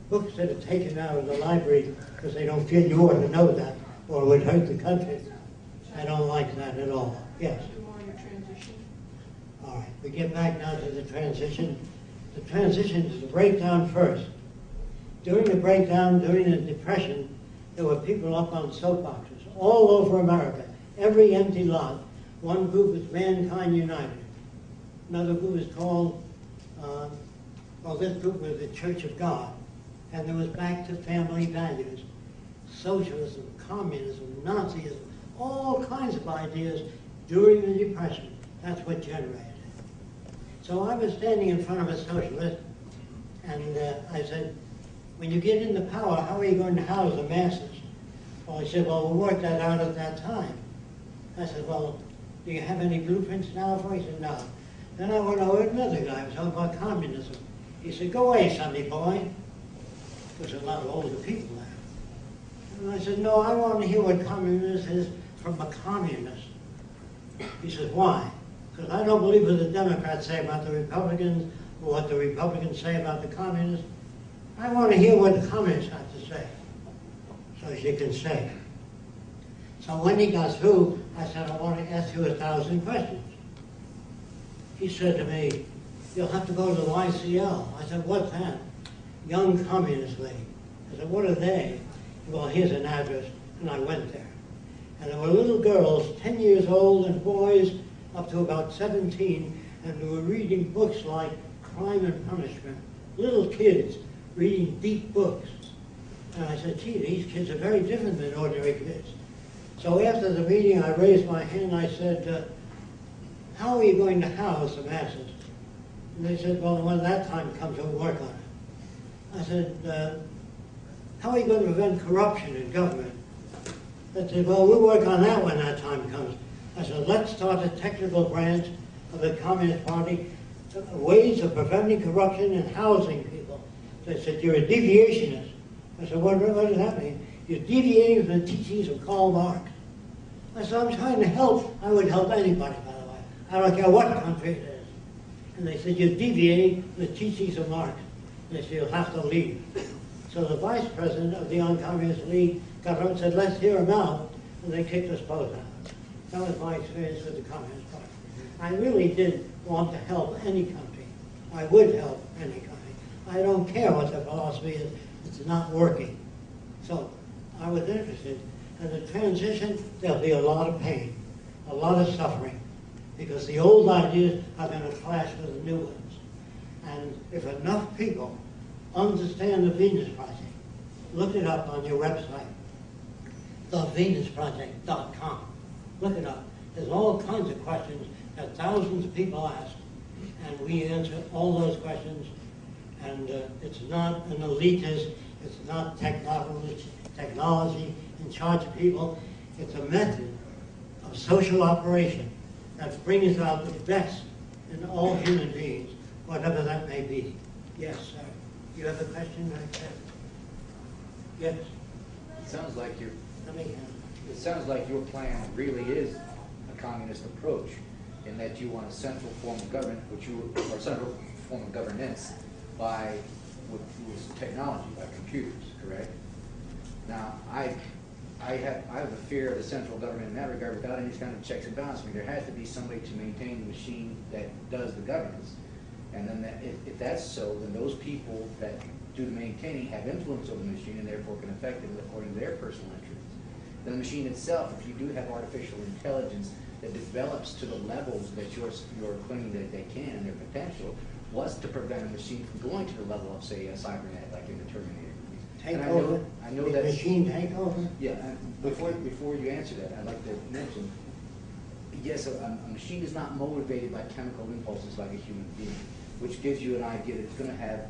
books that are taken out of the library because they don't feel you ought to know that or it would hurt the country, I don't like that at all. Yes? All right, we get back now to the transition. The transition is the breakdown first. During the breakdown, during the Depression, there were people up on soapboxes all over America, every empty lot. One group was Mankind United. Another group was called, this group was the Church of God. And there was back to family values, socialism, communism, Nazism, all kinds of ideas during the Depression. That's what generated it. So I was standing in front of a socialist, and I said, when you get into power, how are you going to house the masses? Well, he said, well, we'll work that out at that time. I said, well, do you have any blueprints now for it? He said, no. Then I went over to another guy, who was talking about communism. He said, go away, Sonny boy. There's a lot of older people there. And I said, no, I want to hear what communist is from a communist. He says, why? Because I don't believe what the Democrats say about the Republicans or what the Republicans say about the communists. I want to hear what the communists have to say, so she can say. So when he got through, I said, I want to ask you 1,000 questions. He said to me, you'll have to go to the YCL. I said, what's that? Young Communist League. I said, what are they? Well, here's an address, and I went there. And there were little girls, 10 years old, and boys up to about 17, and they were reading books like Crime and Punishment. Little kids reading deep books. And I said, gee, these kids are very different than ordinary kids. So after the meeting, I raised my hand, I said, how are you going to house the masses? And they said, well, when that time comes, we'll work on it. I said, how are you going to prevent corruption in government? They said, well, we'll work on that when that time comes. I said, let's start a technical branch of the Communist Party, ways of preventing corruption and housing people. They said, you're a deviationist. I said, what does that mean? You're deviating from the teachings of Karl Marx. I said, I'm trying to help. I would help anybody, by the way. I don't care what country it is. And they said, you're deviating from the teachings of Marx. And they said, you'll have to leave. So the vice president of the Young Communist League got up and said, let's hear him out. And they kicked us both out. That was my experience with the Communist Party. I really did want to help any country. I would help any country. I don't care what the philosophy is. It's not working. So I was interested. And the transition, there'll be a lot of pain, a lot of suffering, because the old ideas are going to clash with the new ones. And if enough people understand the Venus Project, look it up on your website, thevenusproject.com. Look it up. There's all kinds of questions that thousands of people ask, and we answer all those questions. And it's not an elitist, it's not technology in charge of people. It's a method of social operation that brings out the best in all human beings, whatever that may be. Yes, sir. You have a question like that? Yes. It sounds like Let me it sounds like your plan really is a communist approach, in that you want a central form of government, or central form of governance with technology, by computers, correct? Now, I have a fear of the central government in that regard without any kind of checks and balances. I mean, there has to be somebody to maintain the machine that does the governance. And then if that's so, then those people that do the maintaining have influence over the machine and therefore can affect it according to their personal interests. Then the machine itself, if you do have artificial intelligence that develops to the levels that you're claiming that they can and their potential, what's to prevent a machine from going to the level of, say, a cybernet, like in the Terminator movies? take over. I know the that machine take over. Yeah, and before you answer that, I'd like to mention, yes, a machine is not motivated by chemical impulses like a human being, which gives you an idea that it's going to have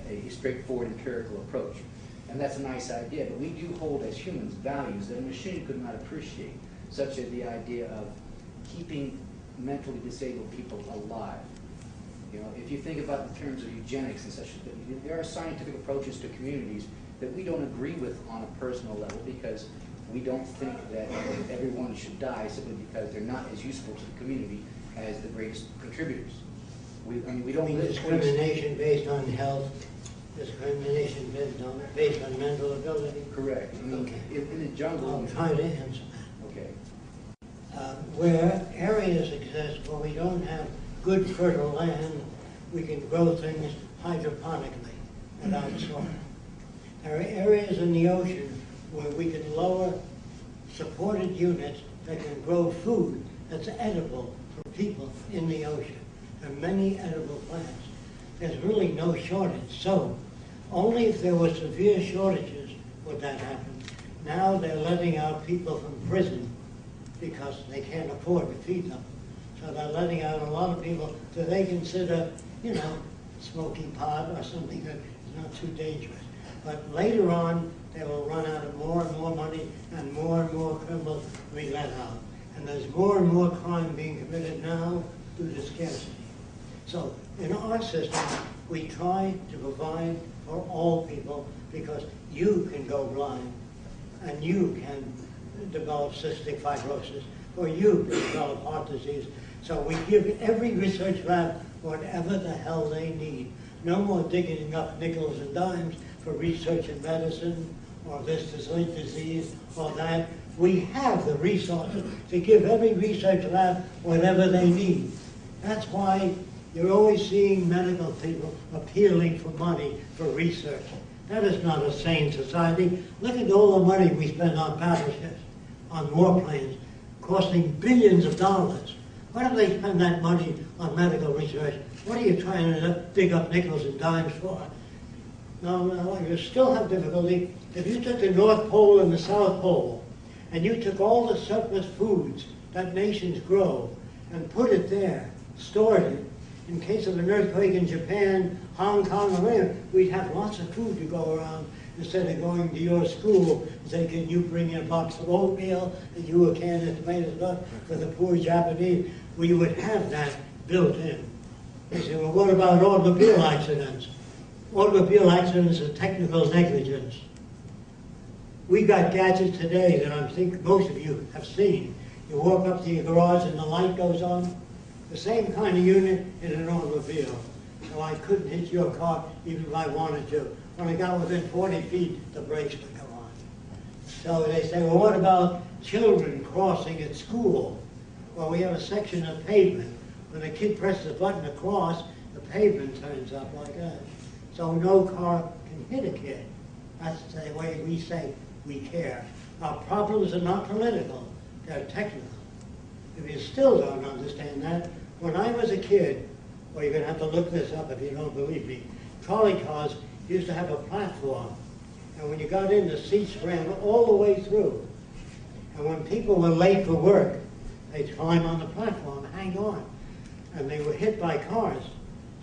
a straightforward empirical approach. And that's a nice idea, but we do hold as humans values that a machine could not appreciate, such as the idea of keeping mentally disabled people alive. You know, if you think about the terms of eugenics and such, there are scientific approaches to communities that we don't agree with on a personal level, because we don't think that everyone should die simply because they're not as useful to the community as the greatest contributors. We don't live discrimination based on health, discrimination based on mental ability. Correct. I mean, Okay. in the jungle. I'm trying to answer that. Okay. Where areas exist where we don't have good fertile land, we can grow things hydroponically without soil. There are areas in the ocean where we can lower supported units that can grow food that's edible for people in the ocean. There are many edible plants. There's really no shortage. So only if there were severe shortages would that happen. Now they're letting out people from prison because they can't afford to feed them. So they're letting out a lot of people that they consider, you know, smoking pot or something that is not too dangerous. But later on, they will run out of more and more money, and more criminals will be let out. And there's more and more crime being committed now due to scarcity. So in our system, we try to provide for all people, because you can go blind and you can develop cystic fibrosis, or you can develop heart disease. So we give every research lab whatever the hell they need. No more digging up nickels and dimes for research in medicine, or this disease, or that. We have the resources to give every research lab whatever they need. That's why you're always seeing medical people appealing for money for research. That is not a sane society. Look at all the money we spend on battleships, on warplanes, costing billions of dollars. Why do they spend that money on medical research? What are you trying to dig up nickels and dimes for? No, you still have difficulty. If you took the North Pole and the South Pole, and you took all the surplus foods that nations grow, and put it there, stored it, in case of an earthquake in Japan, Hong Kong, or wherever, we'd have lots of food to go around, instead of going to your school and say, can you bring in a box of oatmeal and you a can of tomatoes for the poor Japanese? We would have that built in. They say, well, what about automobile accidents? Automobile accidents are technical negligence. We got gadgets today that I think most of you have seen. You walk up to your garage and the light goes on. The same kind of unit in an automobile. So I couldn't hit your car even if I wanted to. When I got within 40 feet, the brakes would go on. So they say, well, what about children crossing at school? Well, we have a section of pavement. When a kid presses a button to cross, the pavement turns up like that. So no car can hit a kid. That's the way we say we care. Our problems are not political, they're technical. If you still don't understand that, when I was a kid, well, you're going to have to look this up if you don't believe me, trolley cars used to have a platform. And when you got in, the seats ran all the way through. And when people were late for work, they'd climb on the platform, hang on. And they were hit by cars.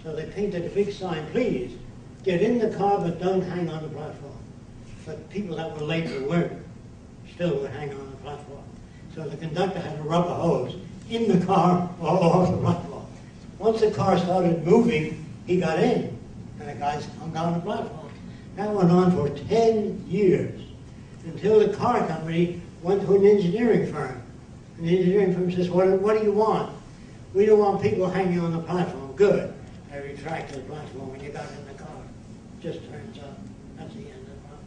So they painted a big sign, please, get in the car but don't hang on the platform. But people that were late for work still were hanging on the platform. So the conductor had a rubber hose in the car or off the platform. Once the car started moving, he got in, and the guys hung down the platform. That went on for 10 years, until the car company went to an engineering firm. And the engineering firm says, what do you want? We don't want people hanging on the platform. Good. I retracted the platform when you got in the car. Just turns out that's the end of the problem.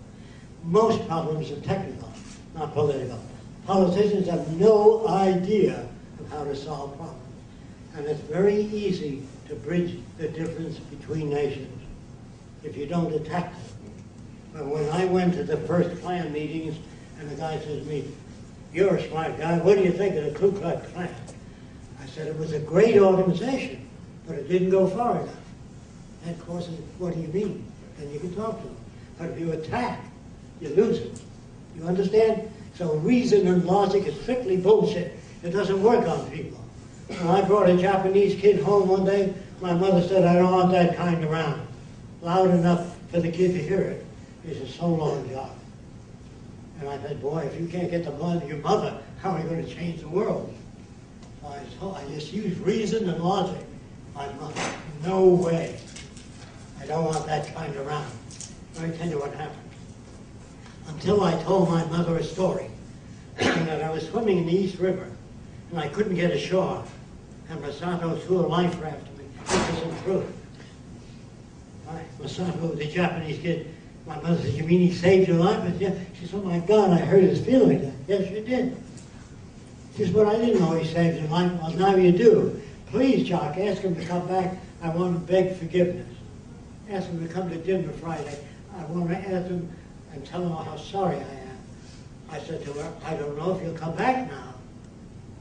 Most problems are technical, not political. Politicians have no idea of how to solve problems. And it's very easy to bridge the difference between nations if you don't attack them. But when I went to the first Klan meetings, and the guy says to me, you're a smart guy, what do you think of the Ku Klux Klan? I said, it was a great organization, but it didn't go far enough. That causes, what do you mean? Then you can talk to them. But if you attack, you lose it. You understand? So reason and logic is strictly bullshit. It doesn't work on people. When I brought a Japanese kid home one day, my mother said, I don't want that kind around. Loud enough for the kid to hear it. He said, so long, Jacque. And I said, boy, if you can't get your mother, how are you going to change the world? So I just used reason and logic. My mother, no way. I don't want that kind around. Let me tell you what happened. Until I told my mother a story, that I was swimming in the East River, and I couldn't get ashore, and Masato threw a life raft to me. It wasn't true. Masato, the Japanese kid, my mother said, you mean he saved your life? I said, yeah. She said, oh my God, I heard his feeling that. Yes, you did. She said, well, I didn't know he saved your life. Well, now you do. Please, Jacque, ask him to come back. I want to beg forgiveness. Ask him to come to dinner Friday. I want to ask him and tell him how sorry I am. I said to her, I don't know if he'll come back now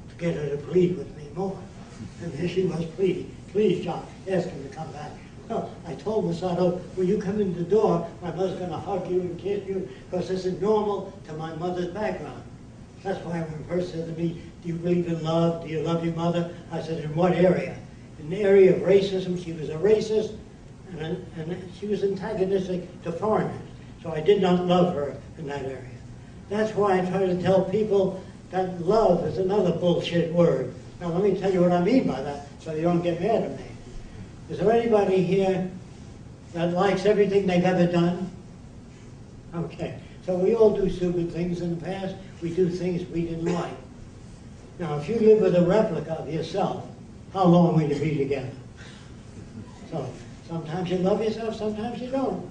to get her to plead with me more. And here she was pleading. Please, Jacque, ask him to come back. No, I told Masato, when you come in the door, my mother's going to hug you and kiss you, because this is normal to my mother's background. That's why when a person said to me, do you believe in love? Do you love your mother? I said, in what area? In the area of racism, she was a racist, and she was antagonistic to foreigners. So I did not love her in that area. That's why I try to tell people that love is another bullshit word. Now let me tell you what I mean by that, so you don't get mad at me. Is there anybody here that likes everything they've ever done? Okay, so we all do stupid things in the past. We do things we didn't like. Now, if you live with a replica of yourself, how long will you be together? So, sometimes you love yourself, sometimes you don't.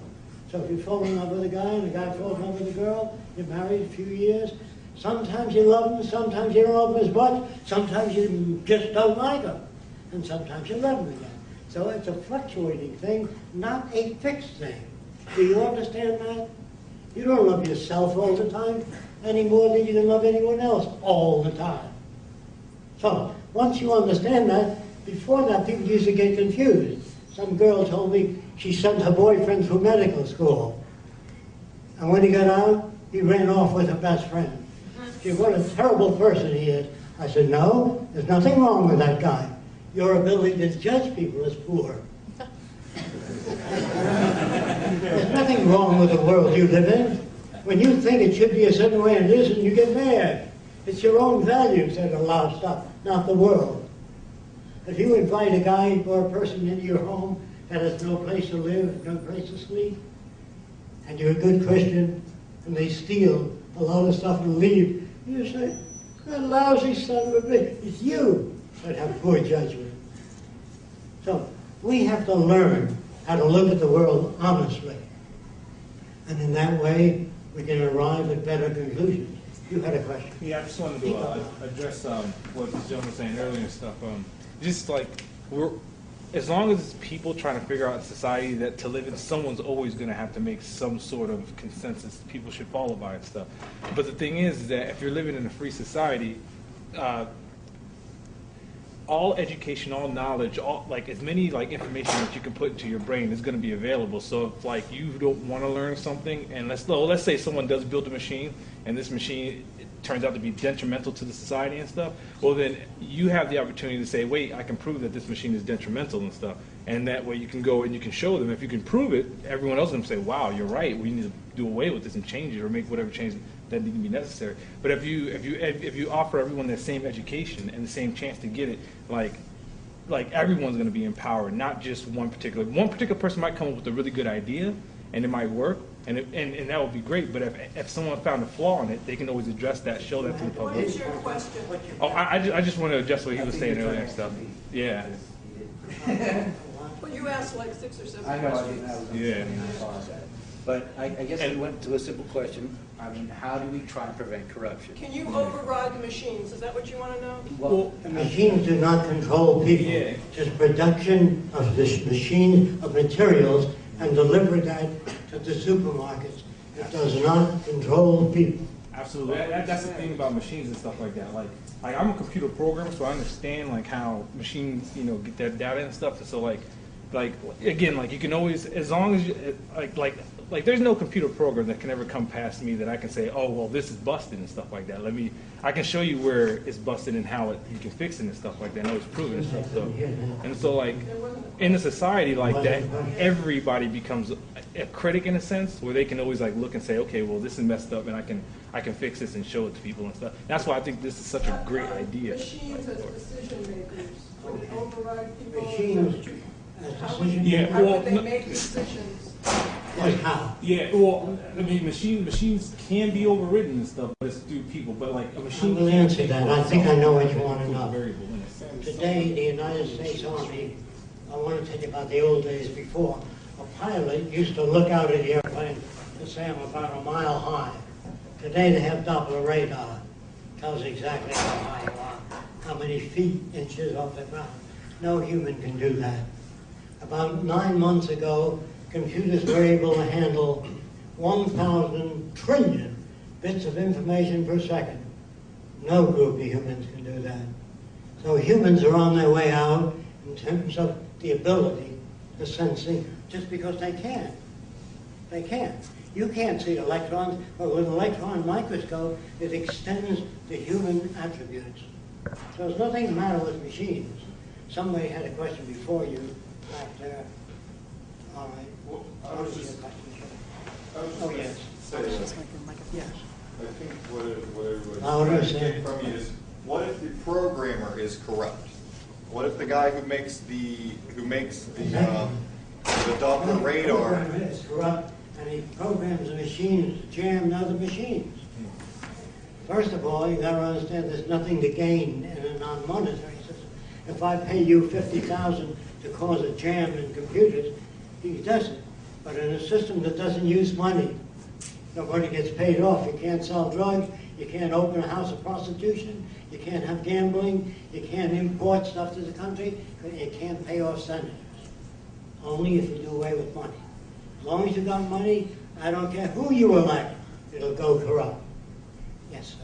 So if you fall in love with a guy and the guy falls in love with a girl, you're married a few years, sometimes you love them, sometimes you don't love them as much, sometimes you just don't like them, and sometimes you love them again. So it's a fluctuating thing, not a fixed thing. Do you understand that? You don't love yourself all the time, any more than you can love anyone else all the time. So, once you understand that, before that people used to get confused. Some girl told me she sent her boyfriend through medical school. And when he got out, he ran off with her best friend. She said, what a terrible person he is. I said, no, there's nothing wrong with that guy. Your ability to judge people is poor. There's nothing wrong with the world you live in. When you think it should be a certain way and it isn't, you get mad. It's your own values that allow stuff, not the world. If you invite a guy or a person into your home that has no place to live, no place to sleep, and you're a good Christian, and they steal a lot of stuff and leave, you say, that lousy son of a bitch. It's you that have poor judgment. So we have to learn how to look at the world honestly. And in that way, we can arrive at better conclusions. You had a question. Yeah, I just wanted to address what this gentleman was saying earlier and stuff. Just like, as long as people trying to figure out in society that to live in, someone's always going to have to make some sort of consensus people should follow by and stuff. But the thing is that if you're living in a free society, all education, all knowledge, all like as many like information that you can put into your brain is going to be available. So if like you don't want to learn something, and let's say someone does build a machine, and this machine turns out to be detrimental to the society and stuff, well then you have the opportunity to say, wait, I can prove that this machine is detrimental and stuff. And that way you can go and you can show them. If you can prove it, everyone else is going to say, wow, you're right. We need to do away with this and change it or make whatever change that need to be necessary. But if you offer everyone the same education and the same chance to get it, like everyone's going to be empowered, not just one particular person might come up with a really good idea and it might work and that would be great. But if someone found a flaw in it, they can always address that, show that to the What public. is your question? Oh, I just want to adjust what he was saying earlier and stuff. Yeah. Well, you asked like 6 or 7 I know, I questions. didn't, I was Yeah. I apologize. But I guess we went to a simple question. I mean, how do we try and prevent corruption? Can you override the machines? Is that what you want to know? Well, The machines do not control people. Yeah. Just production of this machine of materials and deliver that to the supermarkets. It does not control people. Absolutely. That's the thing about machines and stuff like that. Like I'm a computer programmer, so I understand like how machines, get that data and stuff. And so like again, like you can always, as long as you, like there's no computer program that can ever come past me that I can say, oh well, this is busted and stuff like that. I can show you where it's busted and how you can fix it and stuff like that. I know it's proven and stuff. So like in a society like that, everybody becomes a critic in a sense, where they can always like look and say, okay, well this is messed up and I can fix this and show it to people and stuff. That's why I think this is such a great idea. Machines as decision makers, would it override people? Machines as How would- decision Yeah, makers. How well, would they make decisions? Like how? Yeah, well, I mean, machines can be overridden and stuff, but it's through people. But like a I machine. will answer that. I think I know what you want to know. Variable in a sense. Today, the United States Army, I want to tell you about the old days before, a pilot used to look out at the airplane and say, I'm about a mile high. Today they have Doppler radar. Tells exactly how high you are, how many feet, inches off the ground. No human can do that. About 9 months ago, computers were able to handle 1,000 trillion bits of information per second. No group of humans can do that. So humans are on their way out in terms of the ability to sensing, just because they can. They can. You can't see electrons, but with an electron microscope, it extends the human attributes. So there's nothing the matter with machines. Somebody had a question before you back there. All right. Well, I What was was just your question, sir? I was Oh, just yes. saying, Yes. I think what everybody's Louder, trying to sir. get from you is, what if the programmer is corrupt? What if the guy who makes the Doppler radar? The programmer is corrupt, and he programs the machines to jam other machines. First of all, you got to understand there's nothing to gain in a non-monetary system. If I pay you $50,000 to cause a jam in computers, he does it. But in a system that doesn't use money, nobody gets paid off. You can't sell drugs. You can't open a house of prostitution. You can't have gambling. You can't import stuff to the country. You can't pay off senators. Only if you do away with money. As long as you got money, I don't care who you elect, it'll go corrupt. Yes,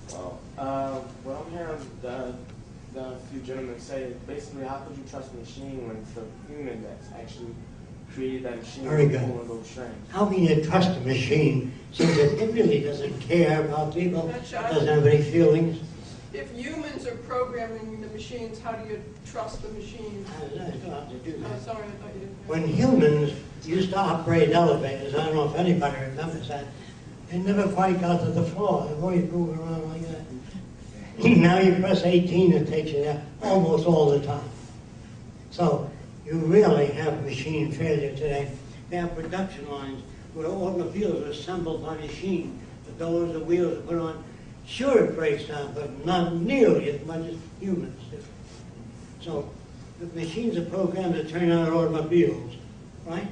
sir. Well, I'm hearing the few gentlemen say, basically, how could you trust a machine when it's the human that's actually created that machine Very and good. pulling those strings? How can you trust a machine since it really doesn't care about people, doesn't have any feelings? If humans are programming the machines, how do you trust the machines? I don't have to do Oh, that. sorry, I thought you didn't. When humans used to operate elevators, I don't know if anybody remembers that, they never quite got to the floor. They're always moving around like that. Now you press 18, it takes you there almost all the time. So you really have machine failure today. They have production lines where automobiles are assembled by machine. The doors, the wheels are put on. Sure, it breaks down, but not nearly as much as humans do. So the machines are programmed to turn out automobiles, right?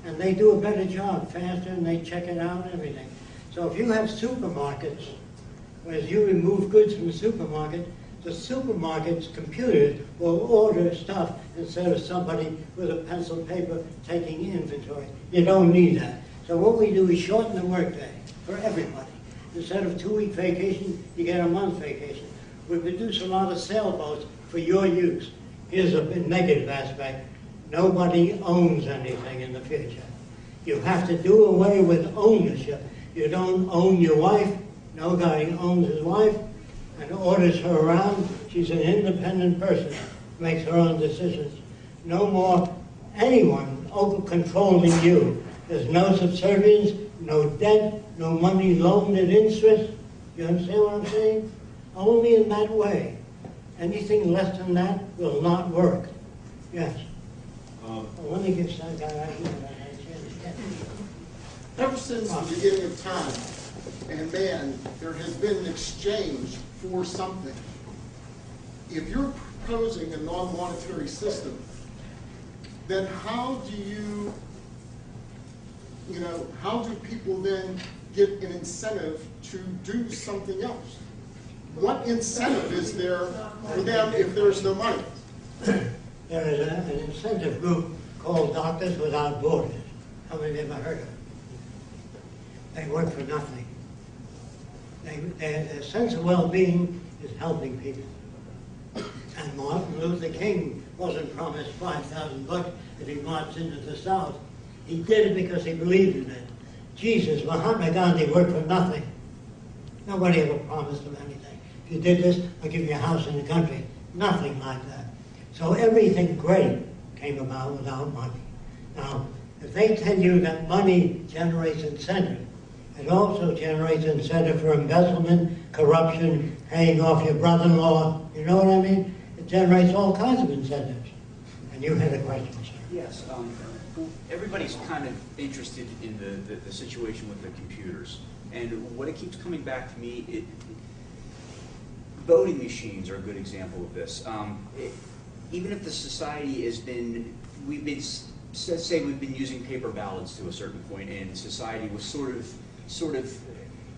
And they do a better job, faster, and they check it out and everything. So if you have supermarkets, whereas you remove goods from the supermarket's computers will order stuff instead of somebody with a pencil and paper taking inventory. You don't need that. So what we do is shorten the workday for everybody. Instead of 2-week vacation, you get a month vacation. We produce a lot of sailboats for your use. Here's a negative aspect. Nobody owns anything in the future. You have to do away with ownership. You don't own your wife, No guy owns his wife and orders her around. She's an independent person, makes her own decisions. No more anyone over controlling you. There's no subservience, no debt, no money loaned at interest. You understand what I'm saying? Only in that way. Anything less than that will not work. Yes. Well, let me give some guy right here. Ever since the beginning of time and man, there has been an exchange for something. If you're proposing a non-monetary system, then how do how do people then get an incentive to do something else? What incentive is there for them if there's no money? There is an incentive group called Doctors Without Borders. How many have ever heard of it? They work for nothing. Their sense of well-being is helping people. And Martin Luther King wasn't promised $5,000 if he marched into the South. He did it because he believed in it. Jesus, Mahatma Gandhi worked for nothing. Nobody ever promised him anything. If you did this, I'll give you a house in the country. Nothing like that. So everything great came about without money. Now, if they tell you that money generates incentive, it also generates incentive for embezzlement, corruption, paying off your brother-in-law. You know what I mean? It generates all kinds of incentives. And you had a question, sir. Yes. Everybody's kind of interested in the situation with the computers. And what it keeps coming back to me, voting machines are a good example of this. Even if the society has been, let's say we've been using paper ballots to a certain point, and society was sort of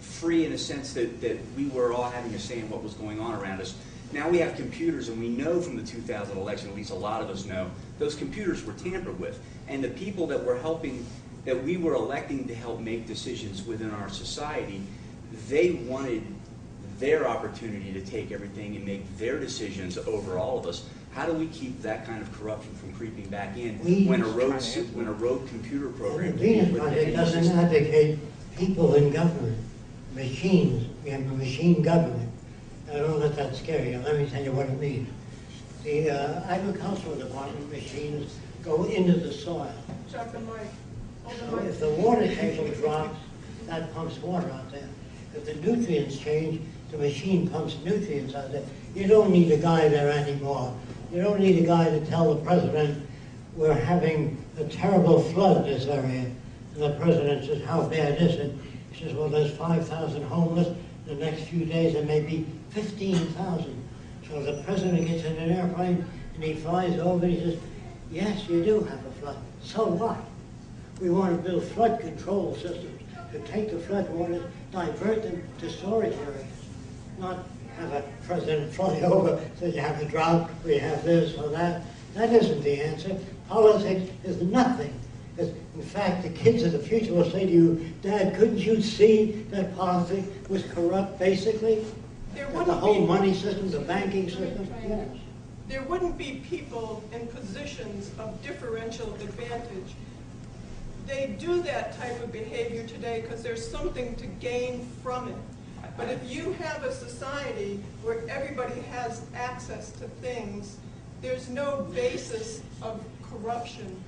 free in a sense that we were all having a say in what was going on around us. Now we have computers, and we know from the 2000 election, at least a lot of us know, those computers were tampered with. And the people that were helping, that we were electing to help make decisions within our society, they wanted their opportunity to take everything and make their decisions over all of us. How do we keep that kind of corruption from creeping back in when a rogue computer program? The Venus Project doesn't advocate people in government, machines. We have a machine government. I don't let that scare you. Let me tell you what it means. The agricultural department machines go into the soil. Jacque and Mike. So if the water table drops, that pumps water out there. If the nutrients change, the machine pumps nutrients out there. You don't need a guy there anymore. You don't need a guy to tell the president we're having a terrible flood in this area. And the president says, how bad is it? He says, well, there's 5,000 homeless. The next few days there may be 15,000. So the president gets in an airplane and he flies over and he says, yes, you do have a flood. So what? We want to build flood control systems to take the flood waters, divert them to storage areas, not have a president fly over, say you have a drought, we have this or that. That isn't the answer. Politics is nothing. In fact, the kids of the future will say to you, Dad, couldn't you see that politics was corrupt, basically? The whole money system, the banking system? Yes. There wouldn't be people in positions of differential advantage. They do that type of behavior today because there's something to gain from it. But if you have a society where everybody has access to things, there's no basis of corruption.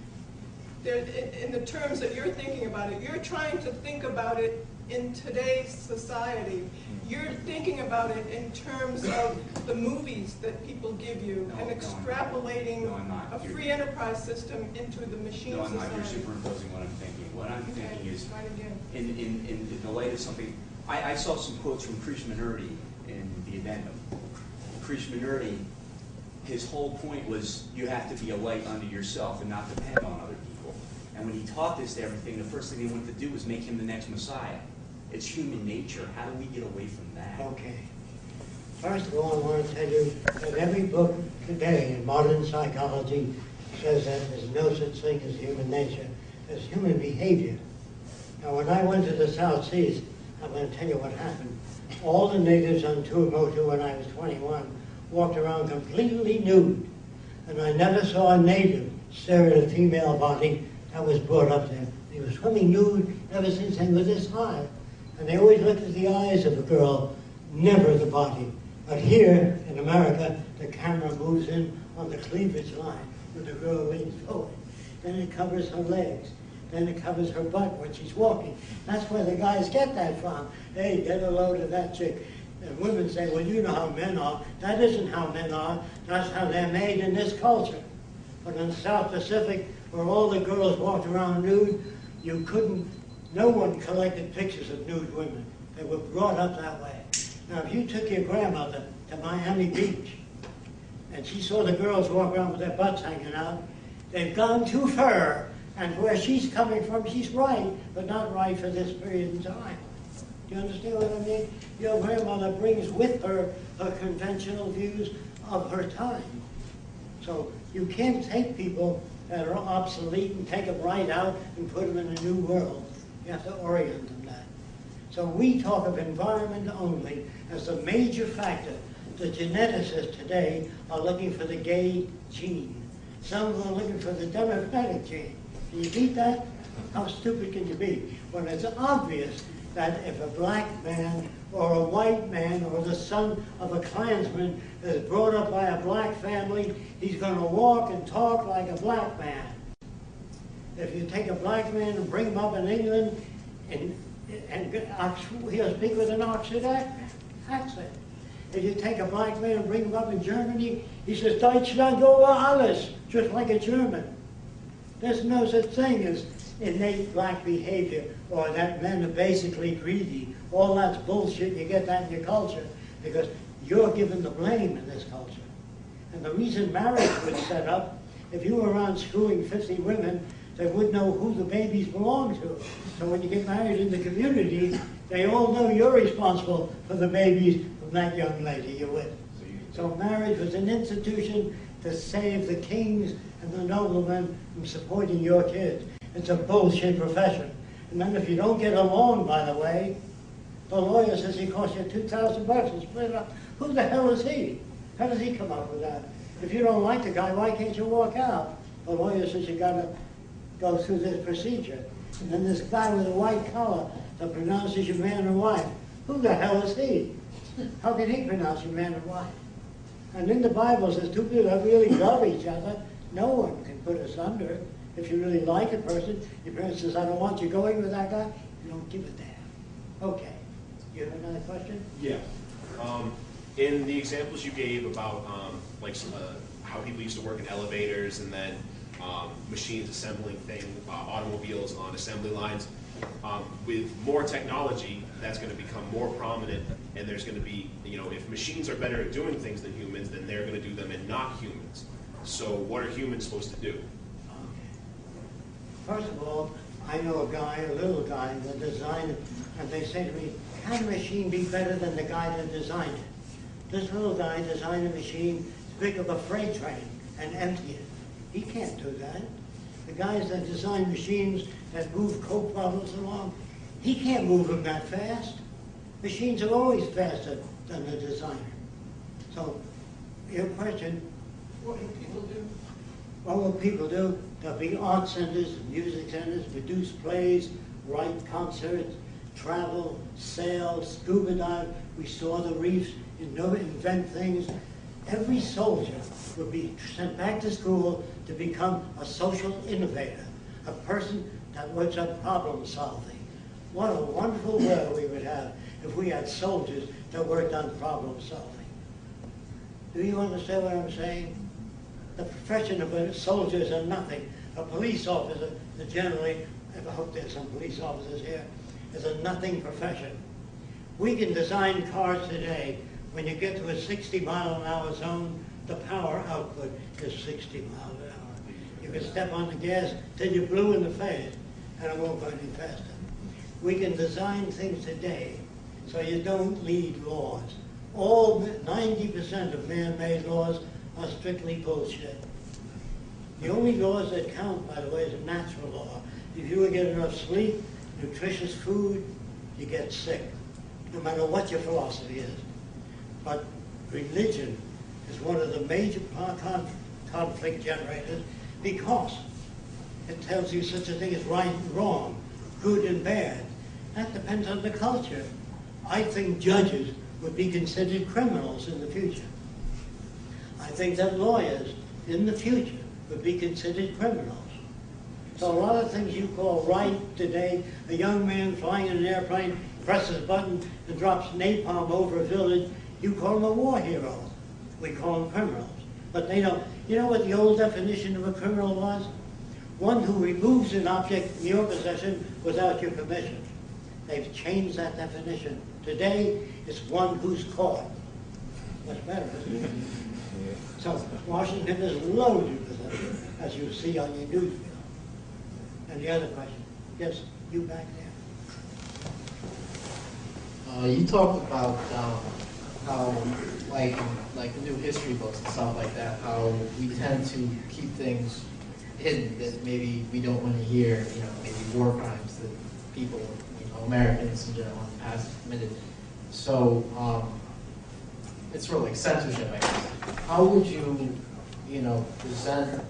In the terms that you're thinking about it, you're trying to think about it in today's society. You're thinking about it in terms of the movies that people give you and extrapolating a free enterprise system into the machine society. No, I'm not. You're superimposing what I'm thinking. What I'm thinking is, in the light of something, I saw some quotes from Krishnamurti in the addendum. Krishnamurti, his whole point was you have to be a light unto yourself and not depend on other people. And when he taught this to everything, the first thing he wanted to do was make him the next Messiah. It's human nature. How do we get away from that? Okay. First of all, I want to tell you that every book today in modern psychology says that there's no such thing as human nature. There's human behavior. Now, when I went to the South Seas, I'm going to tell you what happened. All the natives on Tuamotu when I was 21 walked around completely nude. And I never saw a native stare at a female body that was brought up there. They were swimming nude ever since they were this high. And they always look at the eyes of a girl, never the body. But here in America, the camera moves in on the cleavage line when the girl leans forward. Then it covers her legs. Then it covers her butt when she's walking. That's where the guys get that from. Hey, get a load of that chick. And women say, well, you know how men are. That isn't how men are. That's how they're made in this culture. But in the South Pacific, where all the girls walked around nude, no one collected pictures of nude women. They were brought up that way. Now, if you took your grandmother to Miami Beach, and she saw the girls walk around with their butts hanging out, they've gone too far. And where she's coming from, she's right, but not right for this period in time. Do you understand what I mean? Your grandmother brings with her her conventional views of her time. So you can't take people that are obsolete and take them right out and put them in a new world. You have to orient them that. So we talk of environment only as the major factor. The geneticists today are looking for the gay gene. Some of them are looking for the democratic gene. Can you beat that? How stupid can you be? When it's obvious that if a black man or a white man or the son of a Klansman is brought up by a black family, he's going to walk and talk like a black man. If you take a black man and bring him up in England, and he'll speak with an Oxford accent. If you take a black man and bring him up in Germany, he says, Deutschland über alles, just like a German. There's no such thing as innate black behavior or that men are basically greedy. All that's bullshit. You get that in your culture because you're given the blame in this culture. And the reason marriage was set up, if you were around screwing 50 women, they would know who the babies belong to. So when you get married in the community, they all know you're responsible for the babies from that young lady you're with. So marriage was an institution to save the kings and the noblemen from supporting your kids. It's a bullshit profession. And then if you don't get along, by the way, the lawyer says he costs you $2,000 to split it up. Who the hell is he? How does he come up with that? If you don't like the guy, why can't you walk out? The lawyer says you got to go through this procedure. And then this guy with a white collar that pronounces you man or wife. Who the hell is he? How can he pronounce you man or wife? And in the Bible it says two people that really love each other, no one can put us under. If you really like a person, your parent says, I don't want you going with that guy, you don't give a damn. Okay. You have another question? Yeah. In the examples you gave about how people used to work in elevators and then machines assembling automobiles on assembly lines, with more technology, that's going to become more prominent, and there's going to be, if machines are better at doing things than humans, then they're going to do them and not humans. So what are humans supposed to do? First of all, I know a guy, a little guy, that designed it, and they say to me, can a machine be better than the guy that designed it? This little guy designed a machine as big of a freight train and empty it. He can't do that. The guys that design machines that move Coke bottles along, he can't move them that fast. Machines are always faster than the designer. So, your question, What do people do? what will people do? There'll be art centers, music centers, produce plays, write concerts, travel, sail, scuba dive, restore the reefs, invent things. Every soldier will be sent back to school to become a social innovator, a person that works on problem solving. What a wonderful world we would have if we had soldiers that worked on problem solving. Do you understand what I'm saying? The profession of a soldier is a nothing. A police officer, generally, I hope there's some police officers here, is a nothing profession. We can design cars today. When you get to a 60-mile-an-hour zone, the power output is 60 miles an hour. You can step on the gas till you're blue in the face, and it won't go any faster. We can design things today so you don't need laws. All 90% of man-made laws are strictly bullshit. The only laws that count, by the way, is a natural law. If you get enough sleep, nutritious food, you get sick, no matter what your philosophy is. But religion is one of the major conflict generators because it tells you such a thing as right and wrong, good and bad. That depends on the culture. I think judges would be considered criminals in the future. I think that lawyers in the future would be considered criminals. So a lot of things you call right today, a young man flying in an airplane, presses a button and drops napalm over a village, you call him a war hero. We call them criminals. But they don't. You know what the old definition of a criminal was? One who removes an object from your possession without your permission. They've changed that definition. Today, it's one who's caught. Much better, isn't it? So Washington is loaded with them, as you see on your newsreel. And the other question, yes, you back there. You talked about how, like the new history books and stuff like that, how we tend to keep things hidden that maybe we don't want to hear, maybe war crimes that people, Americans in general in the past have committed. So it's sort of like censorship, I guess. How would you, present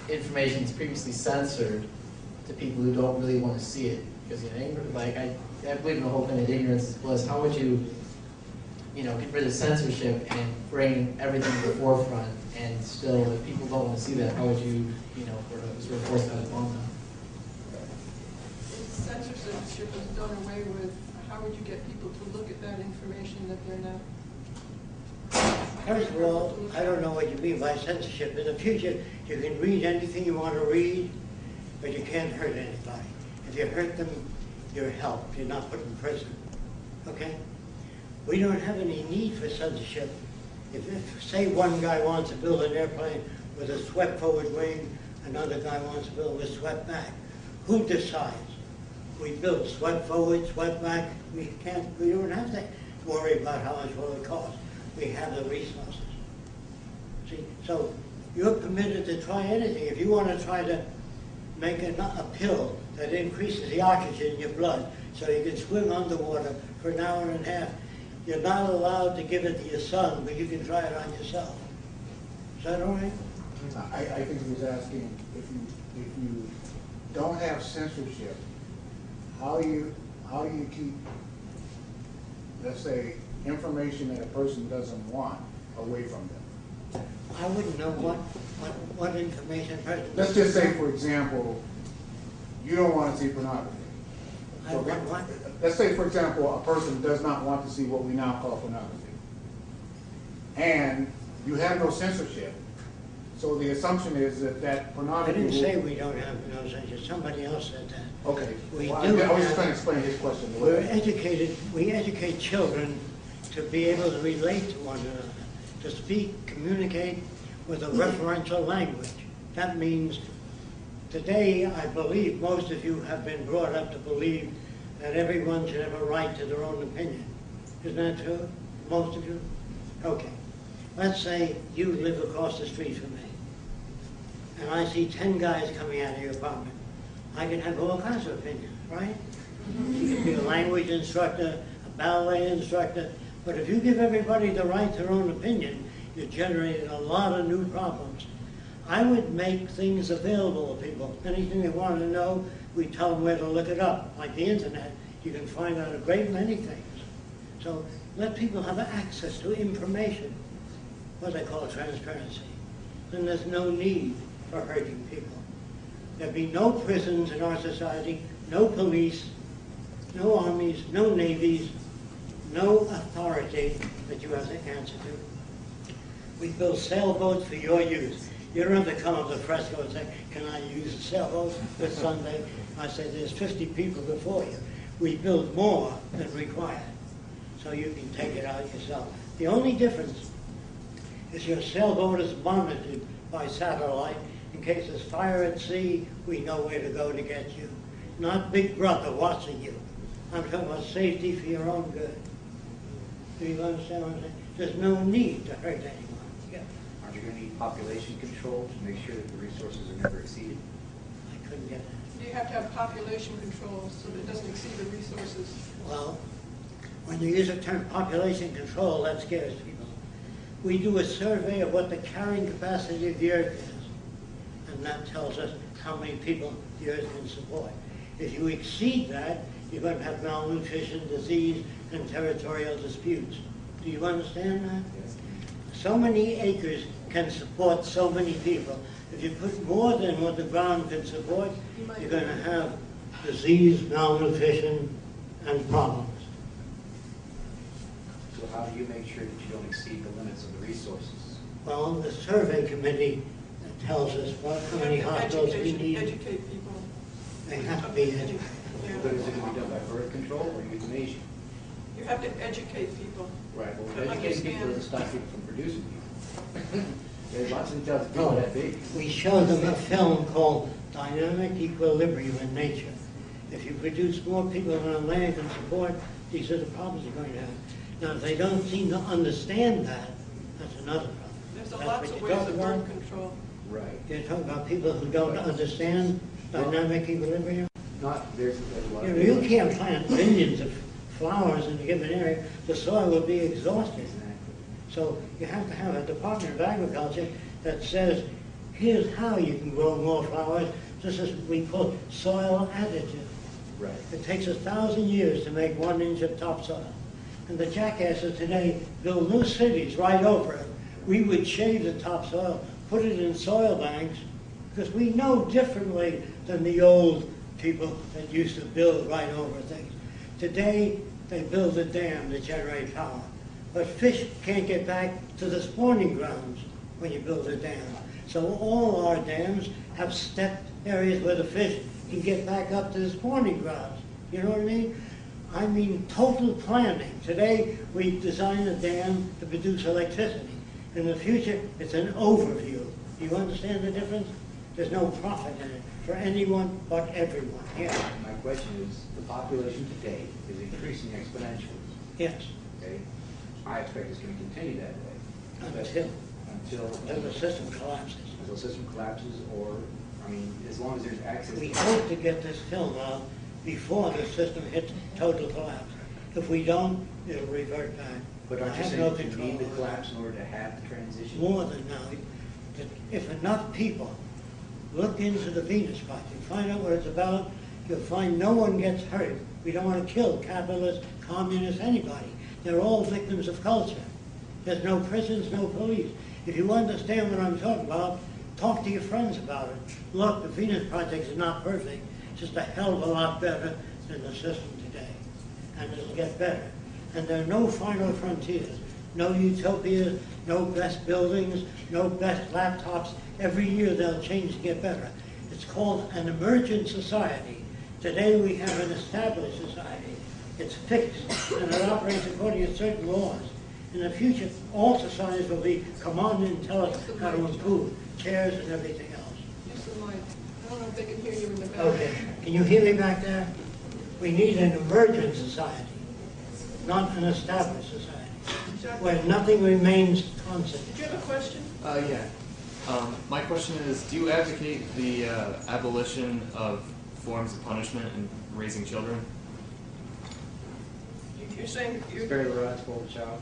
information that's previously censored to people who don't really want to see it? Because I believe in the whole thing that ignorance is bliss. How would you, get rid of censorship and bring everything to the forefront? And still, if people don't want to see that, how would you, sort of force that upon them? If censorship is done away with, how would you get people to look at that information that they're not? First of all, I don't know what you mean by censorship. In the future, you can read anything you want to read, but you can't hurt anybody. If you hurt them, you're helped. You're not put in prison. Okay? We don't have any need for censorship. If say one guy wants to build an airplane with a swept forward wing, another guy wants to build with swept back, who decides? We build swept forward, swept back. We don't have to worry about how much will it cost. We have the resources. See, so you're permitted to try anything. If you want to try to make a pill that increases the oxygen in your blood so you can swim underwater for an hour and a half, you're not allowed to give it to your son, but you can try it on yourself. Is that all right? I think he was asking if you don't have censorship, how do you keep, let's say, information that a person doesn't want away from them? I wouldn't know what information a person. Let's just say, for example, you don't want to see pornography. I want what? Let's say, for example, a person does not want to see what we now call pornography. And you have no censorship. So the assumption is that I pornography... didn't say we don't have no censorship. Somebody else said that. Okay. We Well, do I was just have- trying to explain his question. We educate children to be able to relate to one another, to speak, communicate with a referential language. That means today, I believe most of you have been brought up to believe that everyone should have a right to their own opinion. Isn't that true? Most of you? Okay. Let's say you live across the street from me, and I see 10 guys coming out of your apartment. I can have all kinds of opinions, right? You can be a language instructor, a ballet instructor, but if you give everybody the right to their own opinion, you're generating a lot of new problems. I would make things available to people. Anything they want to know, we tell them where to look it up. Like the internet, you can find out a great many things. So let people have access to information, what they call transparency. Then there's no need for hurting people. There'd be no prisons in our society, no police, no armies, no navies, no authority that you have to answer to. We build sailboats for your use. You don't have to come up to Fresco and say, can I use a sailboat this Sunday? I say, there's 50 people before you. We build more than required, so you can take it out yourself. The only difference is your sailboat is monitored by satellite. In case there's fire at sea, we know where to go to get you. Not Big Brother watching you. I'm talking about safety for your own good. Do you understand what I'm saying? There's no need to hurt anyone. Yeah. Aren't you going to need population control to make sure that the resources are never exceeded? I couldn't get that. Do you have to have population control so that it doesn't exceed the resources? Well, when you use the term population control, that scares people. We do a survey of what the carrying capacity of the earth is, and that tells us how many people the earth can support. If you exceed that, you're going to have malnutrition, disease, and territorial disputes. Do you understand that? Yes. So many acres can support so many people. If you put more than what the ground can support, you're going to have disease, malnutrition, and problems. So how do you make sure that you don't exceed the limits of the resources? Well, the survey committee tells us how many hospitals we need. Educate people. They have to be educated. Yeah. But is it going to be done by birth control or euthanasia? You have to educate people. Right, well, To educating people understand. doesn't stop people from producing people. There's lots of details to No, that big. we showed them a film called Dynamic Equilibrium in Nature. If you produce more people than a land can support, these are the problems you're going to have. Now, if they don't seem to understand that, that's another problem. There's That's lots what of you ways talk of about. birth control. Right. You're talking about people who don't understand dynamic equilibrium? There's a lot You of. know, you can't plant millions of flowers in a given area. The soil will be exhausted. Exactly. So you have to have a Department of Agriculture that says, here's how you can grow more flowers. This is what we call soil additive. Right. It takes 1,000 years to make 1 inch of topsoil. And the jackasses today build new cities right over it. We would shave the topsoil, put it in soil banks, because we know differently than the old people that used to build right over things. Today, they build a dam to generate power. But fish can't get back to the spawning grounds when you build a dam. So all our dams have stepped areas where the fish can get back up to the spawning grounds. You know what I mean? I mean total planning. Today, we design a dam to produce electricity. In the future, it's an overview. Do you understand the difference? There's no profit in it for anyone but everyone. Yeah. My question is, the population today is increasing exponentially, Yes. okay? I expect it's going to continue that way. Until Until the system collapses. the system collapses, or, I mean, as long as there's access. We hope to get this film out before the system hits total collapse. If we don't, it'll revert back. But aren't I you have saying no that you control need the over collapse that. in order to have the transition? More than now. If enough people look into the Venus Project, find out what it's about, you'll find no one gets hurt. We don't want to kill capitalists, communists, anybody. They're all victims of culture. There's no prisons, no police. If you understand what I'm talking about, talk to your friends about it. Look, the Venus Project is not perfect. It's just a hell of a lot better than the system today. And it'll get better. And there are no final frontiers, no utopias, no best buildings, no best laptops. Every year they'll change to get better. It's called an emergent society. Today we have an established society. It's fixed and it operates according to certain laws. In the future, all societies will be command and tell us how to improve, chairs and everything else. Use the mic. I don't know if they can hear you in the back. Okay, can you hear me back there? We need an emergent society, not an established society, where nothing remains constant. Did you have a question? Yeah. My question is, do you advocate the abolition of forms of punishment in raising children? You're saying you Spare the rod, spoil the child.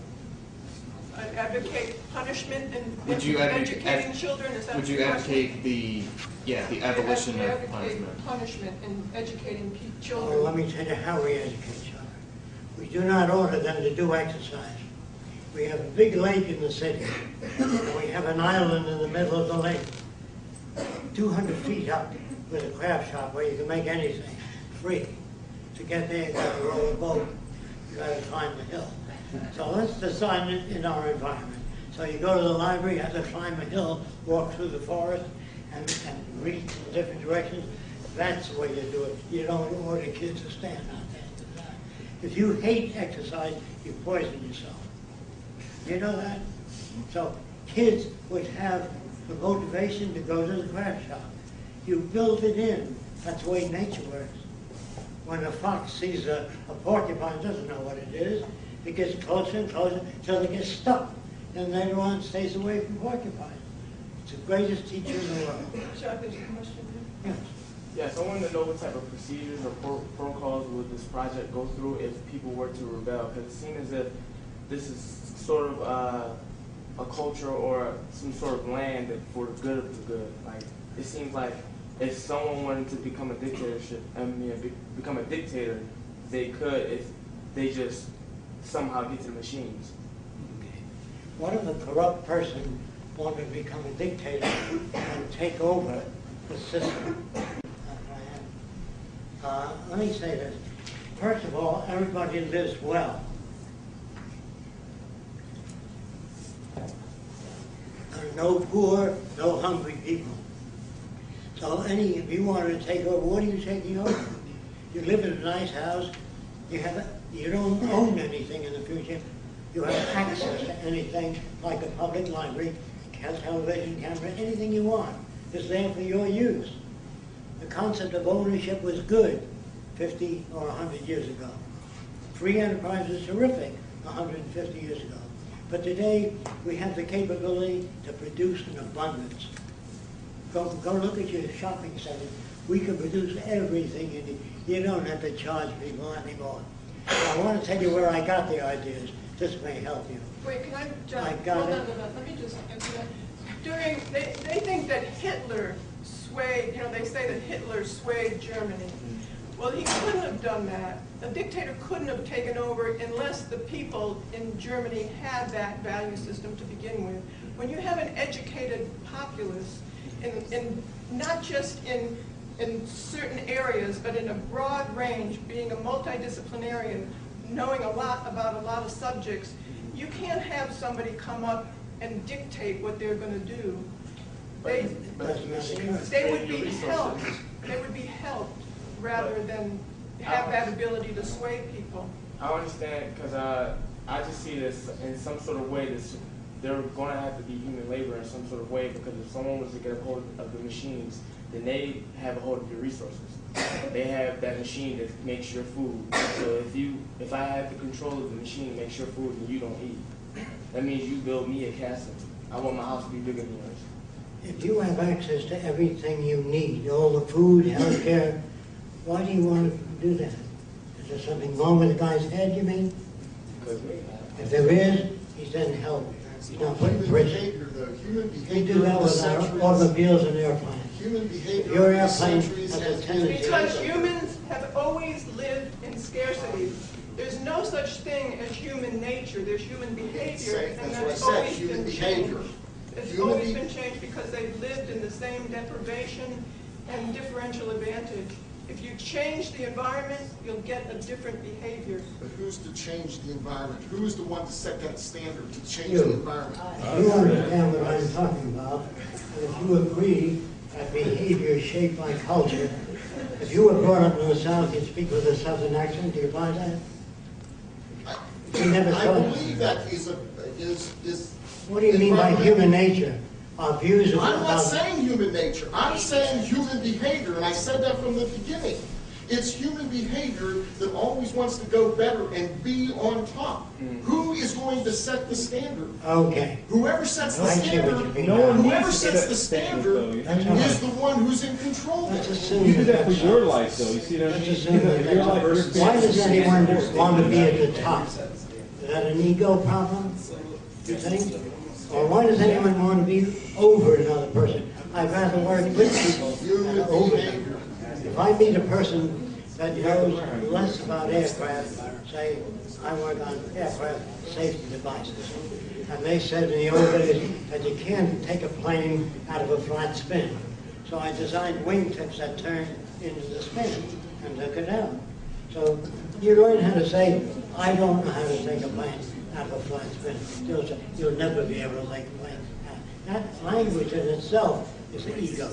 advocate punishment and Would you educating children? Is that Would you the question? advocate the abolition We of advocate punishment? punishment and educating Well, children. let me tell you how we educate children. We do not order them to do exercise. We have a big lake in the city, and we have an island in the middle of the lake, 200 feet up, with a craft shop where you can make anything free. To get there, you got to row a boat, you got to climb the hill. So let's design it in our environment. So you go to the library, you have to climb a hill, walk through the forest, and read in different directions. That's the way you do it. You don't order kids to stand out there and do that. If you hate exercise, you poison yourself. You know that? So kids would have the motivation to go to the craft shop. You build it in. That's the way nature works. When a fox sees a porcupine, doesn't know what it is. It gets closer and closer until it gets stuck. And later on stays away from porcupines. It's the greatest teacher in the world. Jacque, there's a question here. Yes. Yes, I wanted to know what type of procedures or protocols would this project go through if people were to rebel? Because it seems as if this is sort of a culture or some sort of land that for the good of the good. Like, it seems like if someone wanted to become a dictatorship, become a dictator, they could if they just somehow get to the machines. What if a corrupt person wanted to become a dictator and take over the system? Let me say this. First of all, everybody lives well. There are no poor, no hungry people. So if you wanted to take over, what are you taking over? You live in a nice house. You don't own anything in the future. You have access to anything like a public library, television camera, anything you want. It's there for your use. The concept of ownership was good 50 or 100 years ago. Free enterprise was terrific 150 years ago. But today, we have the capability to produce in abundance. Go look at your shopping center. We can produce everything you need. You don't have to charge people anymore. I want to tell you where I got the ideas. This may help you. Wait, can I just, I got it. Let me just answer that. They think that Hitler swayed, they say that Hitler swayed Germany. Well, he couldn't have done that. A dictator couldn't have taken over unless the people in Germany had that value system to begin with. When you have an educated populace, not just in certain areas, but in a broad range, being a multidisciplinarian, knowing a lot about a lot of subjects, you can't have somebody come up and dictate what they're going to do. They would be helped. They would be helped rather than have that ability to sway people. I understand, because I just see this in some sort of way. They're going to have to be human labor in some sort of way, because if someone was to get a hold of the machines, then they have a hold of your resources. They have that machine that makes your food. So if I have the control of the machine that makes your food and you don't eat, that means you build me a castle. I want my house to be bigger than yours. If you have access to everything you need, all the food, health care, why do you want to do that? Is there something wrong with the guy's head, you mean? If there is, he's then helped. He's not put in prison. They do that with our automobiles and airplanes. Human behavior. Your airplane has a tendency. Because humans have always lived in scarcity. There's no such thing as human nature. There's human behavior, and that's always been changed. It's always been changed because they've lived in the same deprivation and differential advantage. If you change the environment, you'll get a different behavior. But who's to change the environment? Who is the one to set that standard to change the environment? You understand what I'm talking about. And if you agree that behavior is shaped by culture, if you were brought up in the South, you'd speak with a Southern accent. Do you buy that? I believe that is. What do you mean by human nature? Our views I'm not saying human nature. I'm saying human behavior, and I said that from the beginning. It's human behavior that always wants to go better and be on top. Who is going to set the standard? Okay. Whoever sets the standard, whoever sets the standard is the one who's in control. Let's assume You do that for that's your so. life, though. You see that? Let's assume that why does anyone want to be at the top? Is that an ego problem, you think? Or why does anyone want to be over another person? I'd rather work with people than over them. If I meet a person that knows less about aircraft, say I work on aircraft safety devices, and they said in the old days that you can't take a plane out of a flat spin. So I designed wingtips that turn into the spin and took it out. So you learn how to say, I don't know how to take a plane out of a flat spin. You'll never be able to take a plane out. That language in itself is an ego.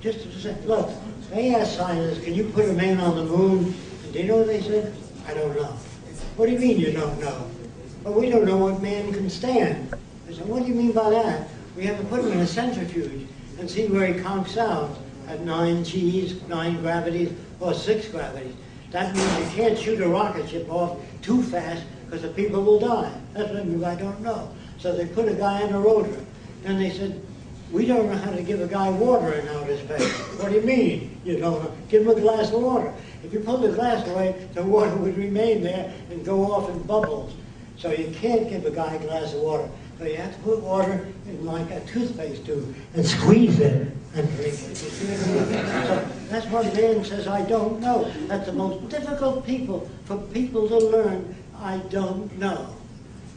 Just to say, look, they asked scientists, can you put a man on the moon? And do you know what they said? I don't know. What do you mean you don't know? Well, we don't know what man can stand. I said, what do you mean by that? We have to put him in a centrifuge and see where he conks out at 9 G's, 9 gravities, or 6 gravities. That means you can't shoot a rocket ship off too fast because the people will die. That's what I mean, I don't know. So they put a guy in a rotor. Then they said, we don't know how to give a guy water in outer space. What do you mean? You don't know. Give him a glass of water. If you pull the glass away, the water would remain there and go off in bubbles. So you can't give a guy a glass of water. So you have to put water in like a toothpaste tube and squeeze it and drink it. You see what I mean? So That's why man says, I don't know. That's the most difficult for people to learn, I don't know.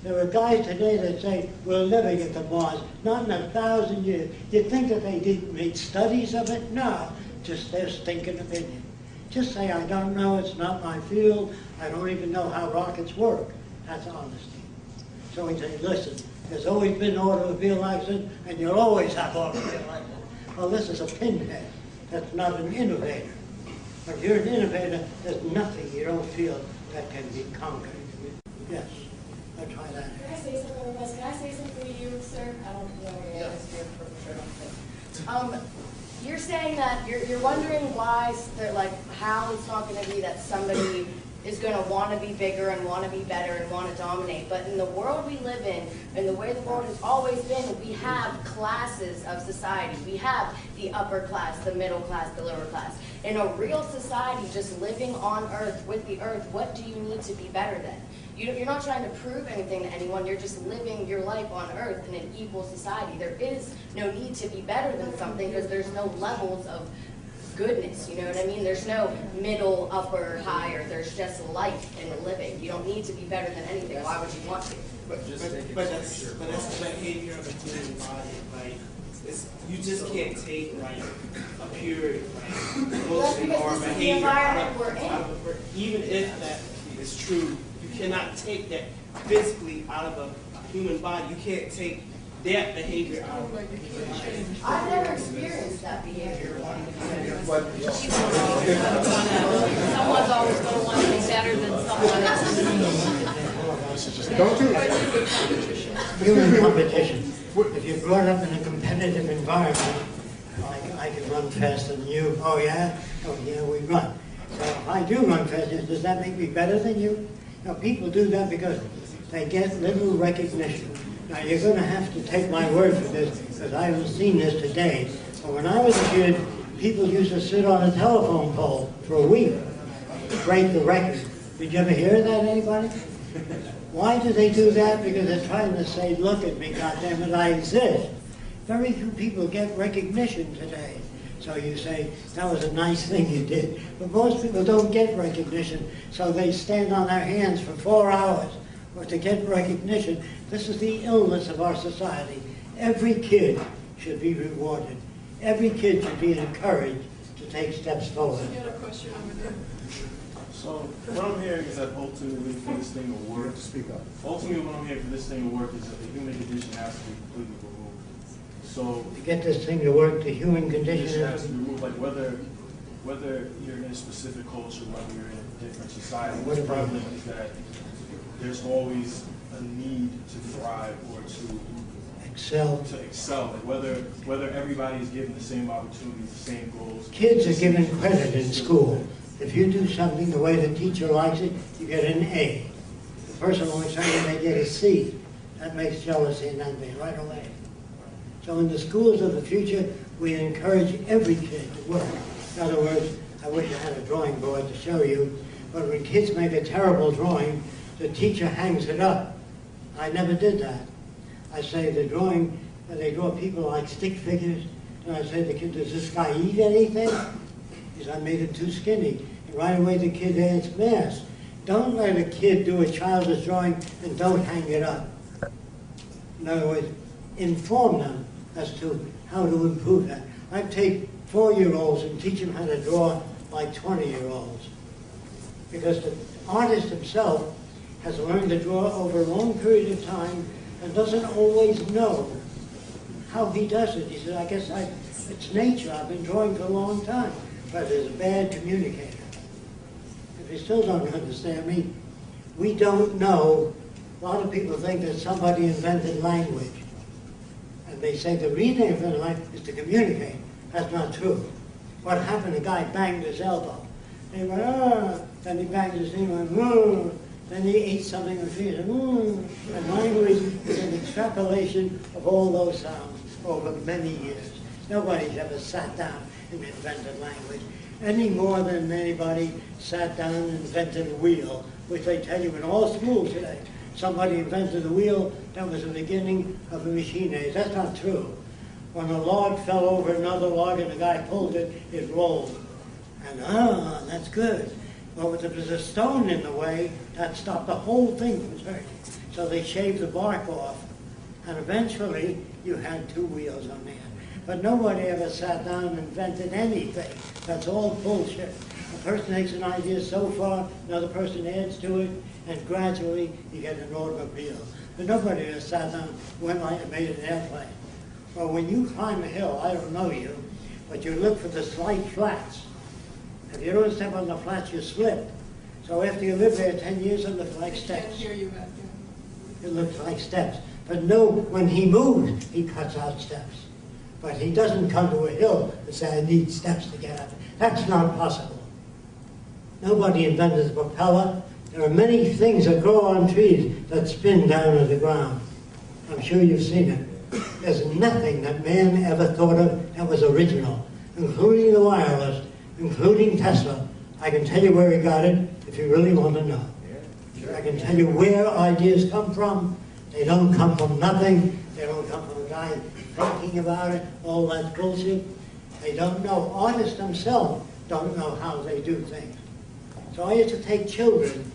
There are guys today that say, we'll never get to Mars, not in 1,000 years. You'd think that they did make studies of it? No, just their stinking opinion. Just say, I don't know, it's not my field, I don't even know how rockets work. That's honesty. So we say, listen, there's always been automobile accidents, and you'll always have automobile accidents. Well, this is a pinhead. That's not an innovator. But if you're an innovator, there's nothing you don't feel that can be conquered. Yes, I'll try that. Can I say something with us? Can I say something to you, sir? I don't know your answer for sure. You're saying that you're wondering why they're like how it's not going to be that somebody is going to want to be bigger and want to be better and want to dominate. But in the world we live in, and the way the world has always been, we have classes of society. We have the upper class, the middle class, the lower class. In a real society, just living on Earth, with the Earth, what do you need to be better than? You're not trying to prove anything to anyone. You're just living your life on Earth in an equal society. There is no need to be better than something because there's no levels of goodness, you know what I mean? There's no middle, upper, higher. There's just life and living. You don't need to be better than anything. Why would you want to? But that's the behavior of a human body. Like, you just can't take like a pure emotion or behavior out of even if that is true. You cannot take that physically out of a human body. You can't take that behavior out of it. I've never experienced that behavior. Someone's always going to want to be better than someone else. Don't do it. Human competition. If you're brought up in a competitive environment, like I can run faster than you, oh yeah, we run. So if I do run faster, does that make me better than you? Now people do that because they get little recognition. Now you're going to have to take my word for this because I haven't seen this today. But when I was a kid, people used to sit on a telephone pole for a week to break the record. Did you ever hear that, anybody? Why do they do that? Because they're trying to say, look at me, goddammit, I exist. Very few people get recognition today. So you say, that was a nice thing you did. But most people don't get recognition, so they stand on their hands for 4 hours. Or to get recognition. This is the illness of our society. Every kid should be rewarded. Every kid should be encouraged to take steps forward. You had a question over there. So what I'm hearing is that ultimately for this thing to work, ultimately what I'm hearing for this thing to work is that the human condition has to be completely removed. So to get this thing to work, the human condition has to be removed, like whether you're in a specific culture, whether you're in a different society, what's prevalent is that there's always a need to thrive or to excel. Like whether everybody is given the same opportunities, the same goals. Kids are given credit in school. If you do something the way the teacher likes it, you get an A. The person who likes something, they get a C. That makes jealousy and envy right away. So in the schools of the future, we encourage every kid to work. In other words, I wish I had a drawing board to show you, but when kids make a terrible drawing, the teacher hangs it up. I never did that. I say the drawing, they draw people like stick figures, and I say to the kid, does this guy eat anything? He says, I made him too skinny. And right away the kid adds mass. Don't let a kid do a childish drawing and don't hang it up. In other words, inform them as to how to improve that. I take 4-year-olds and teach them how to draw like 20-year-olds. Because the artist himself has learned to draw over a long period of time and doesn't always know how he does it. He says, I guess it's nature. I've been drawing for a long time. But he's a bad communicator. If you still don't understand me, we don't know. A lot of people think that somebody invented language. And they say the reason they invented language is to communicate. That's not true. What happened, a guy banged his elbow. He went, ah. Then he banged his knee and went, then he ate something and he said, And language is an extrapolation of all those sounds over many years. Nobody's ever sat down and invented language any more than anybody sat down and invented a wheel, which they tell you in all schools today. Somebody invented a wheel, that was the beginning of the machine age. That's not true. When a log fell over another log and the guy pulled it, it rolled. And that's good. Well, if there was a stone in the way, that stopped the whole thing from turning. So they shaved the bark off, and eventually you had two wheels on there. But nobody ever sat down and invented anything. That's all bullshit. A person takes an idea so far, another person adds to it, and gradually you get an automobile. But nobody ever sat down, went like and made an airplane. Well, when you climb a hill, I don't know you, but you look for the slight flats. If you don't step on the flats, you slip. So after you live there 10 years, it looks like steps. Can't hear you back there. It looks like steps. But no, when he moves, he cuts out steps. But he doesn't come to a hill and say, I need steps to get up. That's not possible. Nobody invented the propeller. There are many things that grow on trees that spin down to the ground. I'm sure you've seen it. There's nothing that man ever thought of that was original, including the wireless, including Tesla. I can tell you where he got it if you really want to know. I can tell you where ideas come from. They don't come from nothing. They don't come from a guy thinking about it. All that bullshit. They don't know. Artists themselves don't know how they do things. So I used to take children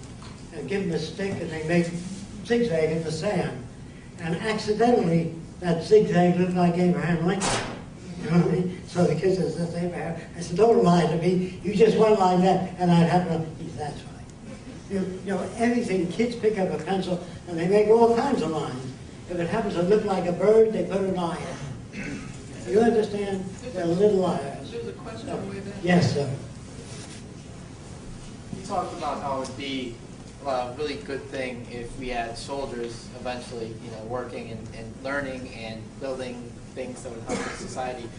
and give them a stick and they make zigzag in the sand. And accidentally, that zigzag looked like Abraham Lincoln. You know what I mean? So the kids said, Abraham. I said, don't lie to me. You just went like that, and I'd have to. He said, that's right. You know, anything, kids pick up a pencil, and they make all kinds of lines. If it happens to look like a bird, they put an eye in it. You understand? They're little liars. There's a question way back. Yes, sir. You talked about how it would be a really good thing if we had soldiers eventually, working and learning and building things that would help the society.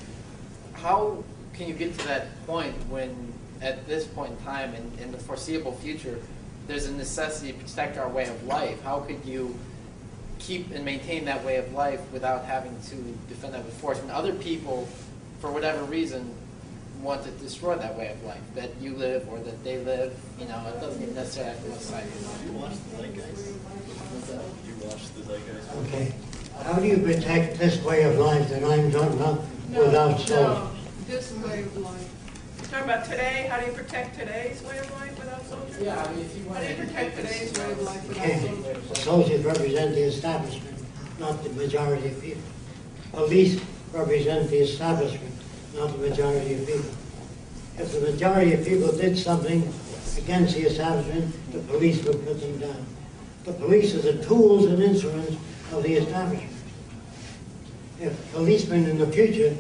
How can you get to that point when, at this point in time, in the foreseeable future, there's a necessity to protect our way of life? How could you keep and maintain that way of life without having to defend that with force? And other people, for whatever reason, want to destroy that way of life that you live or that they live. It doesn't even necessarily have to decide. You watch the Zeitgeist? You watch the Zeitgeist? Okay. How do you protect this way of life that I'm talking about without soldiers? No, this way of life. You're talking about today? How do you protect today's way of life without soldiers? Yeah, I mean, if you want How do you protect today's way of life without Okay. soldiers? Soldiers represent the establishment, not the majority of people. Police represent the establishment, not the majority of people. If the majority of people did something against the establishment, the police would put them down. The police are the tools and instruments of the establishment. If policemen in the future,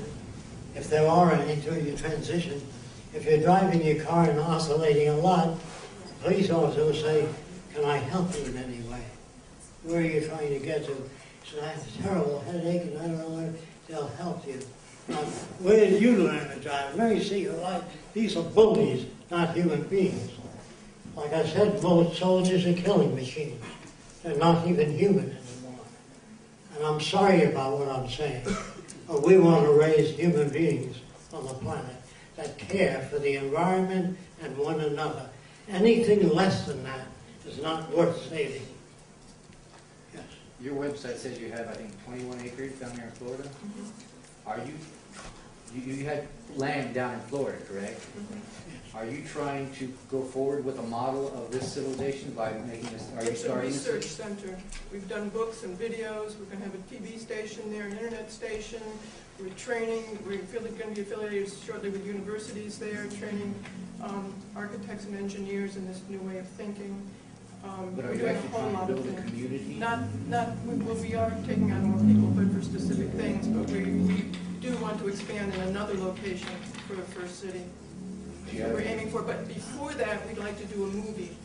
if there are any during your transition, if you're driving your car and oscillating a lot, the police officer will say, can I help you in any way? Where are you trying to get to? So I have a terrible headache and I don't know where. They'll help you. Now, where did you learn to drive? Let me see your life. These are bullies, not human beings. Like I said, most soldiers are killing machines. They're not even human anymore. And I'm sorry about what I'm saying. But we want to raise human beings on the planet that care for the environment and one another. Anything less than that is not worth saving. Yes. Your website says you have, I think, 21 acres down there in Florida. Are you had land down in Florida, correct? Are you trying to go forward with a model of this civilization by making this, are you It's a starting research this? center. We've done books and videos. We're going to have a TV station there, an internet station. We're training. We're going to be affiliated shortly with universities there, training architects and engineers in this new way of thinking. But are We're you doing a actually whole trying lot to of build a things. community? We are taking on more people, but for specific things. But we do want to expand in another location for the first city. We're aiming for. But before that, we'd like to do a movie.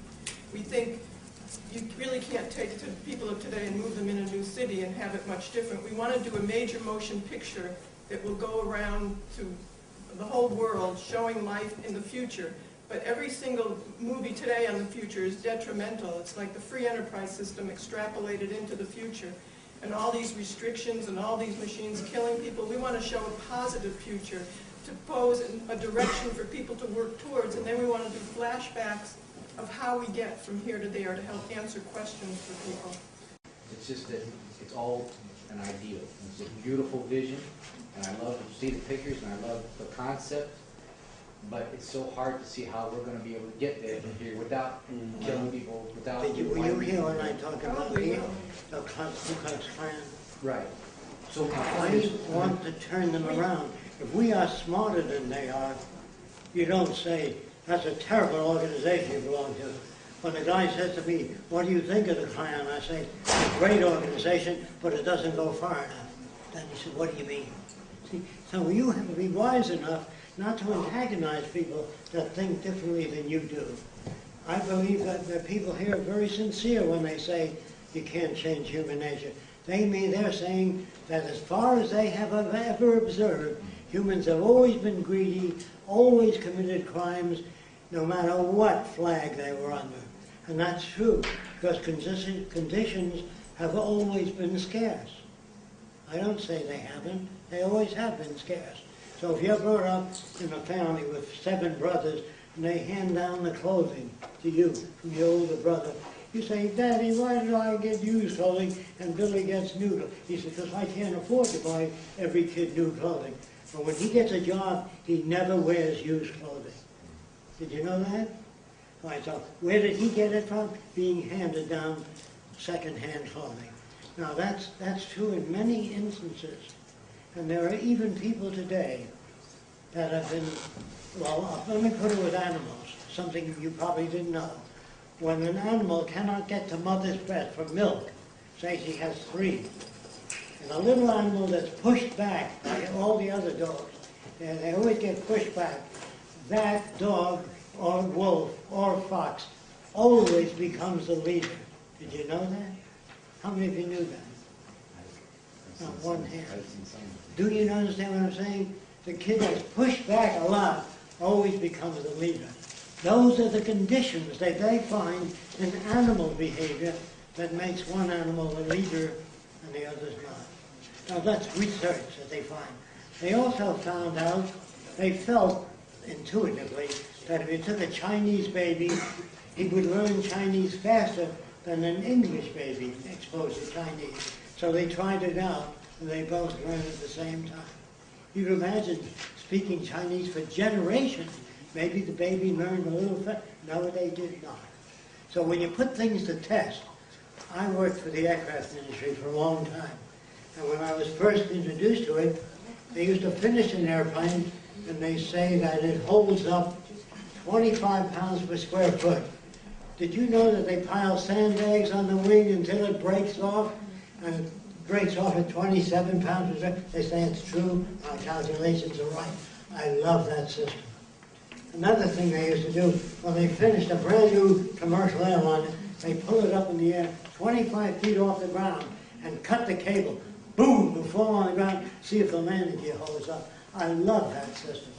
We think you really can't take the people of today and move them in a new city and have it much different. We want to do a major motion picture that will go around to the whole world showing life in the future. But every single movie today on the future is detrimental. It's like the free enterprise system extrapolated into the future. And all these restrictions and all these machines killing people. We want to show a positive future to pose a direction for people to work towards. And then we want to do flashbacks of how we get from here to there to help answer questions for people. It's just that it's all an ideal. It's a beautiful vision, and I love to see the pictures, and I love the concept. but it's so hard to see how we're gonna be able to get there without killing people, without. Were you here when I talked about the Ku Klux Klan? Right. So my I point is, want to turn them around. If we are smarter than they are, you don't say, that's a terrible organization you belong to. When a guy says to me, what do you think of the Klan? I say, it's a great organization, but it doesn't go far enough. Then he said, what do you mean? See, so you have to be wise enough not to antagonize people that think differently than you do. I believe that the people here are very sincere when they say you can't change human nature. They're saying that as far as they have ever observed, humans have always been greedy, always committed crimes, no matter what flag they were under. And that's true, because conditions have always been scarce. I don't say they haven't. They always have been scarce. So if you're brought up in a family with 7 brothers, and they hand down the clothing to you from your older brother, you say, Daddy, why do I get used clothing and Billy gets new? He says, because I can't afford to buy every kid new clothing. But when he gets a job, he never wears used clothing. Did you know that? All right, so where did he get it from? Being handed down second-hand clothing. Now that's true in many instances. And there are even people today that have been, well, let me put it with animals, something you probably didn't know. When an animal cannot get to mother's breast for milk, say she has 3, and a little animal that's pushed back by all the other dogs, and they always get pushed back, that dog or wolf or fox always becomes the leader. Did you know that? How many of you knew that? Not one hand. Do you understand what I'm saying? The kid that's pushed back a lot always becomes the leader. Those are the conditions that they find in animal behavior that makes one animal the leader and the others not. Now that's research that they find. They also found out, they felt intuitively, that if you took a Chinese baby, he would learn Chinese faster than an English baby exposed to Chinese. So they tried it out, and they both learned at the same time. You can imagine speaking Chinese for generations. Maybe the baby learned a little faster. No, they did not. So when you put things to test, I worked for the aircraft industry for a long time. And when I was first introduced to it, they used to finish an airplane, and they say that it holds up 25 pounds per square foot. Did you know that they pile sandbags on the wing until it breaks off? And it breaks off at 27 pounds per square foot? They say it's true, our calculations are right. I love that system. Another thing they used to do, when they finished a brand new commercial airliner, they pull it up in the air 25 feet off the ground and cut the cable. Boom, it'll fall on the ground, see if the landing gear holds up. I love that system.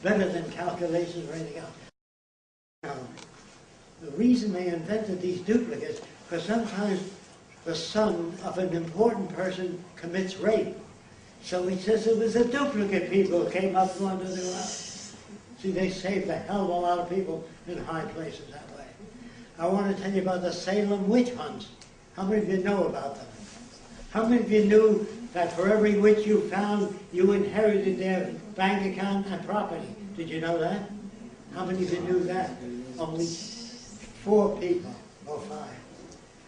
Better than calculations or anything else. Now, the reason they invented these duplicates, because sometimes the son of an important person commits rape. So he says it was a duplicate people who came up under the ground. See, they saved a hell of a lot of people in high places that way. I want to tell you about the Salem witch hunts. How many of you know about them? How many of you knew that for every witch you found, you inherited their bank account and property? Did you know that? How many of you knew that? Only 4 people or 5.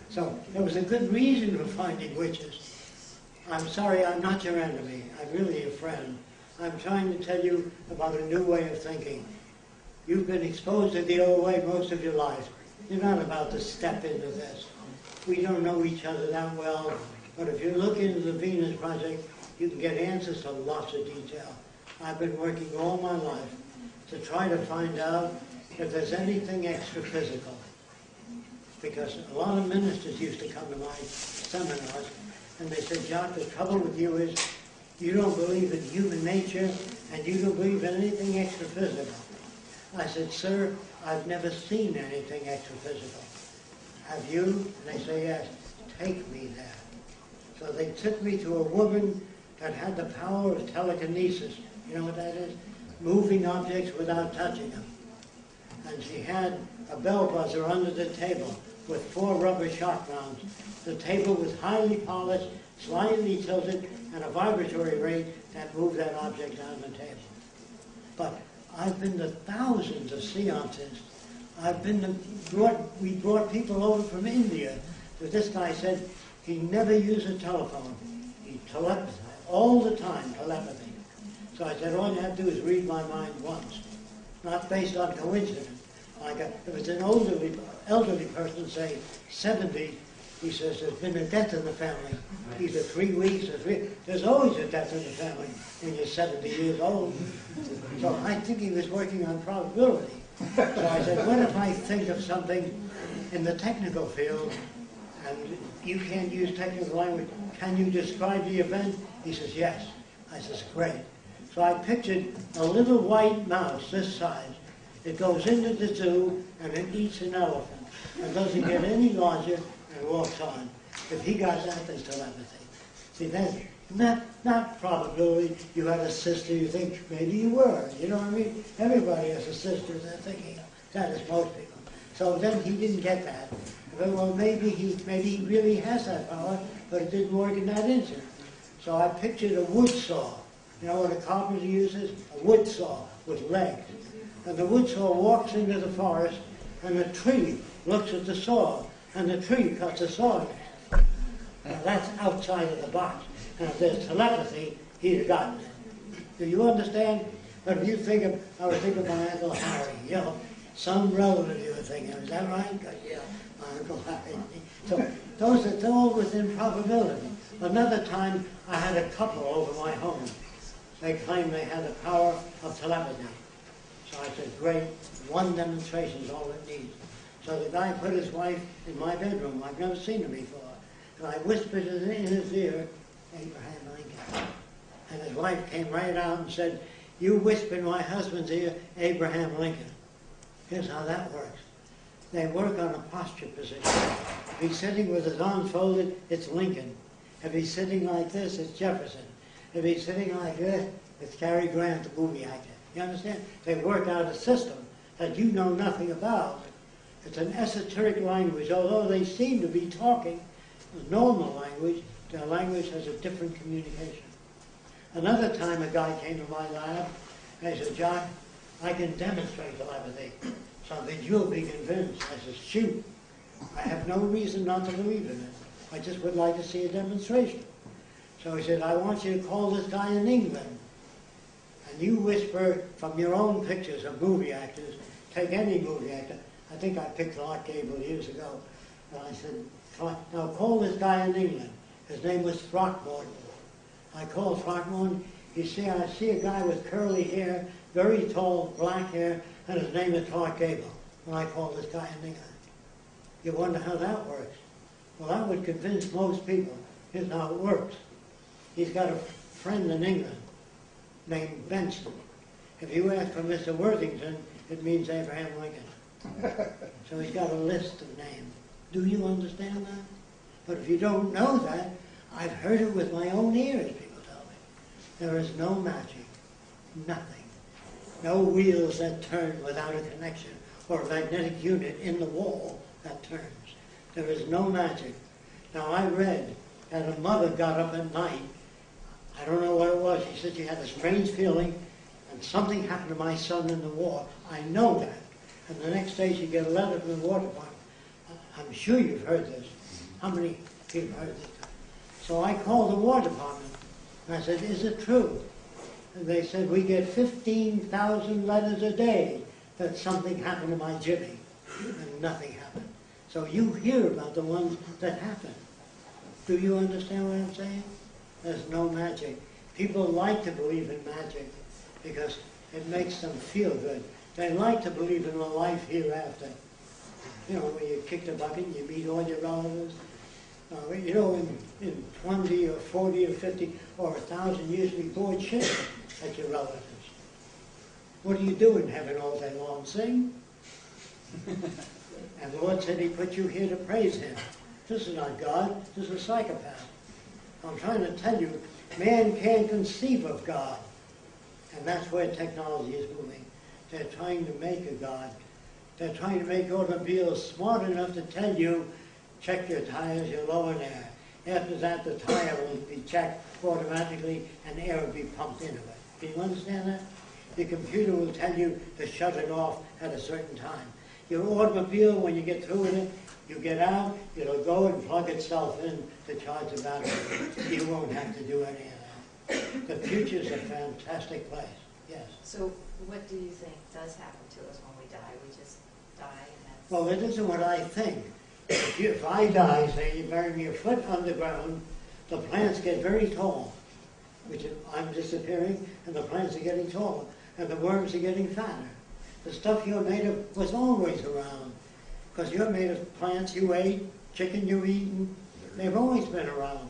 So there was a good reason for finding witches. I'm sorry, I'm not your enemy. I'm really a friend. I'm trying to tell you about a new way of thinking. You've been exposed to the old way most of your life. You're not about to step into this. We don't know each other that well, but if you look into the Venus Project, you can get answers to lots of detail. I've been working all my life to try to find out if there's anything extra-physical. Because a lot of ministers used to come to my seminars, and they said, Jacque, the trouble with you is you don't believe in human nature, and you don't believe in anything extra-physical. I said, sir, I've never seen anything extra-physical. Have you? And they say, yes. Take me there. So they took me to a woman that had the power of telekinesis. You know what that is? Moving objects without touching them. And she had a bell buzzer under the table with 4 rubber shock rounds. The table was highly polished, slightly tilted, and a vibratory rate that moved that object down the table. But I've been to thousands of seances. We brought people over from India. But this guy said he never used a telephone. He telepathized all the time, telepathy. So I said, all you have to do is read my mind once, not based on coincidence. Like if it's an elderly person, say 70, he says there's been a death in the family, either 3 weeks or there's always a death in the family when you're 70 years old. So I think he was working on probability. So I said, what if I think of something in the technical field and you can't use technical language, can you describe the event? He says, yes. I says, great. So I pictured a little white mouse this size. It goes into the zoo and it eats an elephant and doesn't get any larger and walks on. If he got that, there's telepathy. See, that's not probability. You had a sister, you think maybe you were. You know what I mean? Everybody has a sister they're thinking of. That is most people. So then he didn't get that. Well, maybe he really has that power, but it didn't work in that instant. So I pictured a wood saw. You know what a carpenter uses? A wood saw with legs. And the wood saw walks into the forest, and the tree looks at the saw, and the tree cuts the saw. Now that's outside of the box. And if there's telepathy, he'd have gotten it. Do you understand? But if you think of, I was thinking of my Uncle Harry, you know, some relative you were thinking, is that right? Yeah, my Uncle Harry. So those are all within probability. Another time, I had a couple over my home. They claimed they had the power of telepathy. So I said, great, one demonstration is all it needs. So the guy put his wife in my bedroom. I've never seen her before. And I whispered in his ear, Abraham Lincoln. And his wife came right out and said, you whispered in my husband's ear, Abraham Lincoln. Here's how that works. They work on a posture position. If he's sitting with his arms folded, it's Lincoln. If he's sitting like this, it's Jefferson. If he's sitting like this, it's Cary Grant, the movie actor. You understand? They work out a system that you know nothing about. It's an esoteric language. Although they seem to be talking the normal language, their language has a different communication. Another time a guy came to my lab and he said, John, I can demonstrate telepathy so that you'll be convinced. I said, shoot, I have no reason not to believe in it. I just would like to see a demonstration. So he said, I want you to call this guy in England. And you whisper from your own pictures of movie actors, take any movie actor. I think I picked Clark Gable years ago. And I said, now call this guy in England. His name was Throckmorton. I called Throckmorton. You see, I see a guy with curly hair, very tall, black hair, and his name is Clark Gable. And I called this guy in England. You wonder how that works. Well, that would convince most people. Here's how it works. He's got a friend in England named Benson. If you ask for Mr. Worthington, it means Abraham Lincoln. So he's got a list of names. Do you understand that? But if you don't know that, I've heard it with my own ears, people tell me. There is no magic, nothing. No wheels that turn without a connection or a magnetic unit in the wall that turns. There is no magic. Now I read that a mother got up at night. I don't know what it was. She said she had a strange feeling and something happened to my son in the war. I know that. And the next day she got a letter from the War Department. I'm sure you've heard this. How many people heard this? So I called the War Department and I said, is it true? And they said, we get 15,000 letters a day that something happened to my Jimmy. And nothing happened. So you hear about the ones that happen. Do you understand what I'm saying? There's no magic. People like to believe in magic because it makes them feel good. They like to believe in a life hereafter. You know, when you kick the bucket and you meet all your relatives. You know, in 20 or 40 or 50 or 1,000 years, we board shit at your relatives. What do you do in heaven all day long? Sing? And the Lord said he put you here to praise him. This is not God. This is a psychopath. I'm trying to tell you, man can't conceive of God. And that's where technology is moving. They're trying to make a God. They're trying to make automobiles smart enough to tell you, check your tires, you're low in air. After that, the tire will be checked automatically and air will be pumped into it. Do you understand that? Your computer will tell you to shut it off at a certain time. Your automobile, when you get through with it, you get out, it'll go and plug itself in to charge the battery. You won't have to do any of that. The future's a fantastic place, yes. So what do you think does happen to us when we die? We just die and that's... Well, it isn't what I think. If I die, say you bury me a foot underground, the plants get very tall, which I'm disappearing, and the plants are getting taller, and the worms are getting fatter. The stuff you're made of was always around, because you're made of plants you ate, chicken you eaten, they've always been around.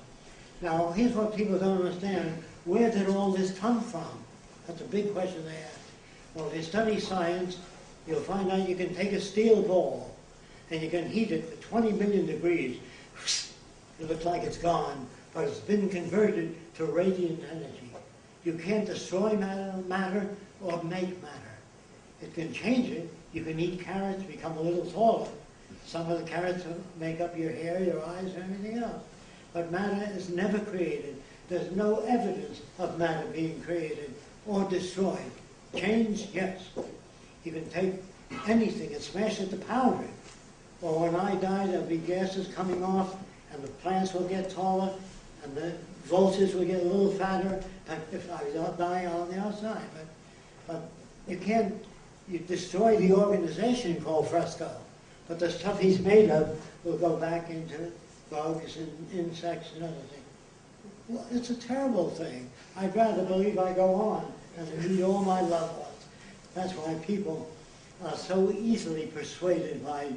Now, here's what people don't understand. Where did all this come from? That's a big question they ask. Well, if you study science, you'll find out you can take a steel ball, and you can heat it to 20 million degrees. It looks like it's gone, but it's been converted to radiant energy. You can't destroy matter or make matter. It can change it. You can eat carrots, become a little taller. Some of the carrots make up your hair, your eyes, and everything else. But matter is never created. There's no evidence of matter being created or destroyed. Change, yes. You can take anything and smash it to powder. Or when I die, there'll be gases coming off, and the plants will get taller, and the vultures will get a little fatter. But if I die on the outside, but you can't. You destroy the organization called Fresco, but the stuff he's made of will go back into bugs and insects and other things. Well, it's a terrible thing. I'd rather believe I go on and meet all my loved ones. That's why people are so easily persuaded by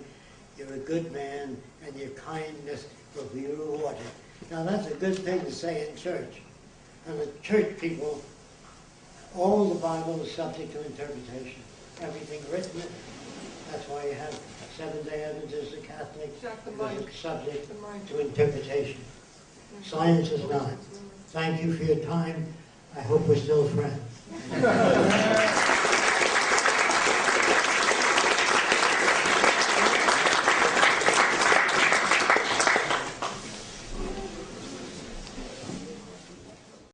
you're a good man and your kindness will be rewarded. Now that's a good thing to say in church. And the church people, all the Bible is subject to interpretation. Everything written in it. That's why you have Seventh-day Adventists, the Catholics, because it's subject to interpretation. Science is not. Thank you for your time. I hope we're still friends.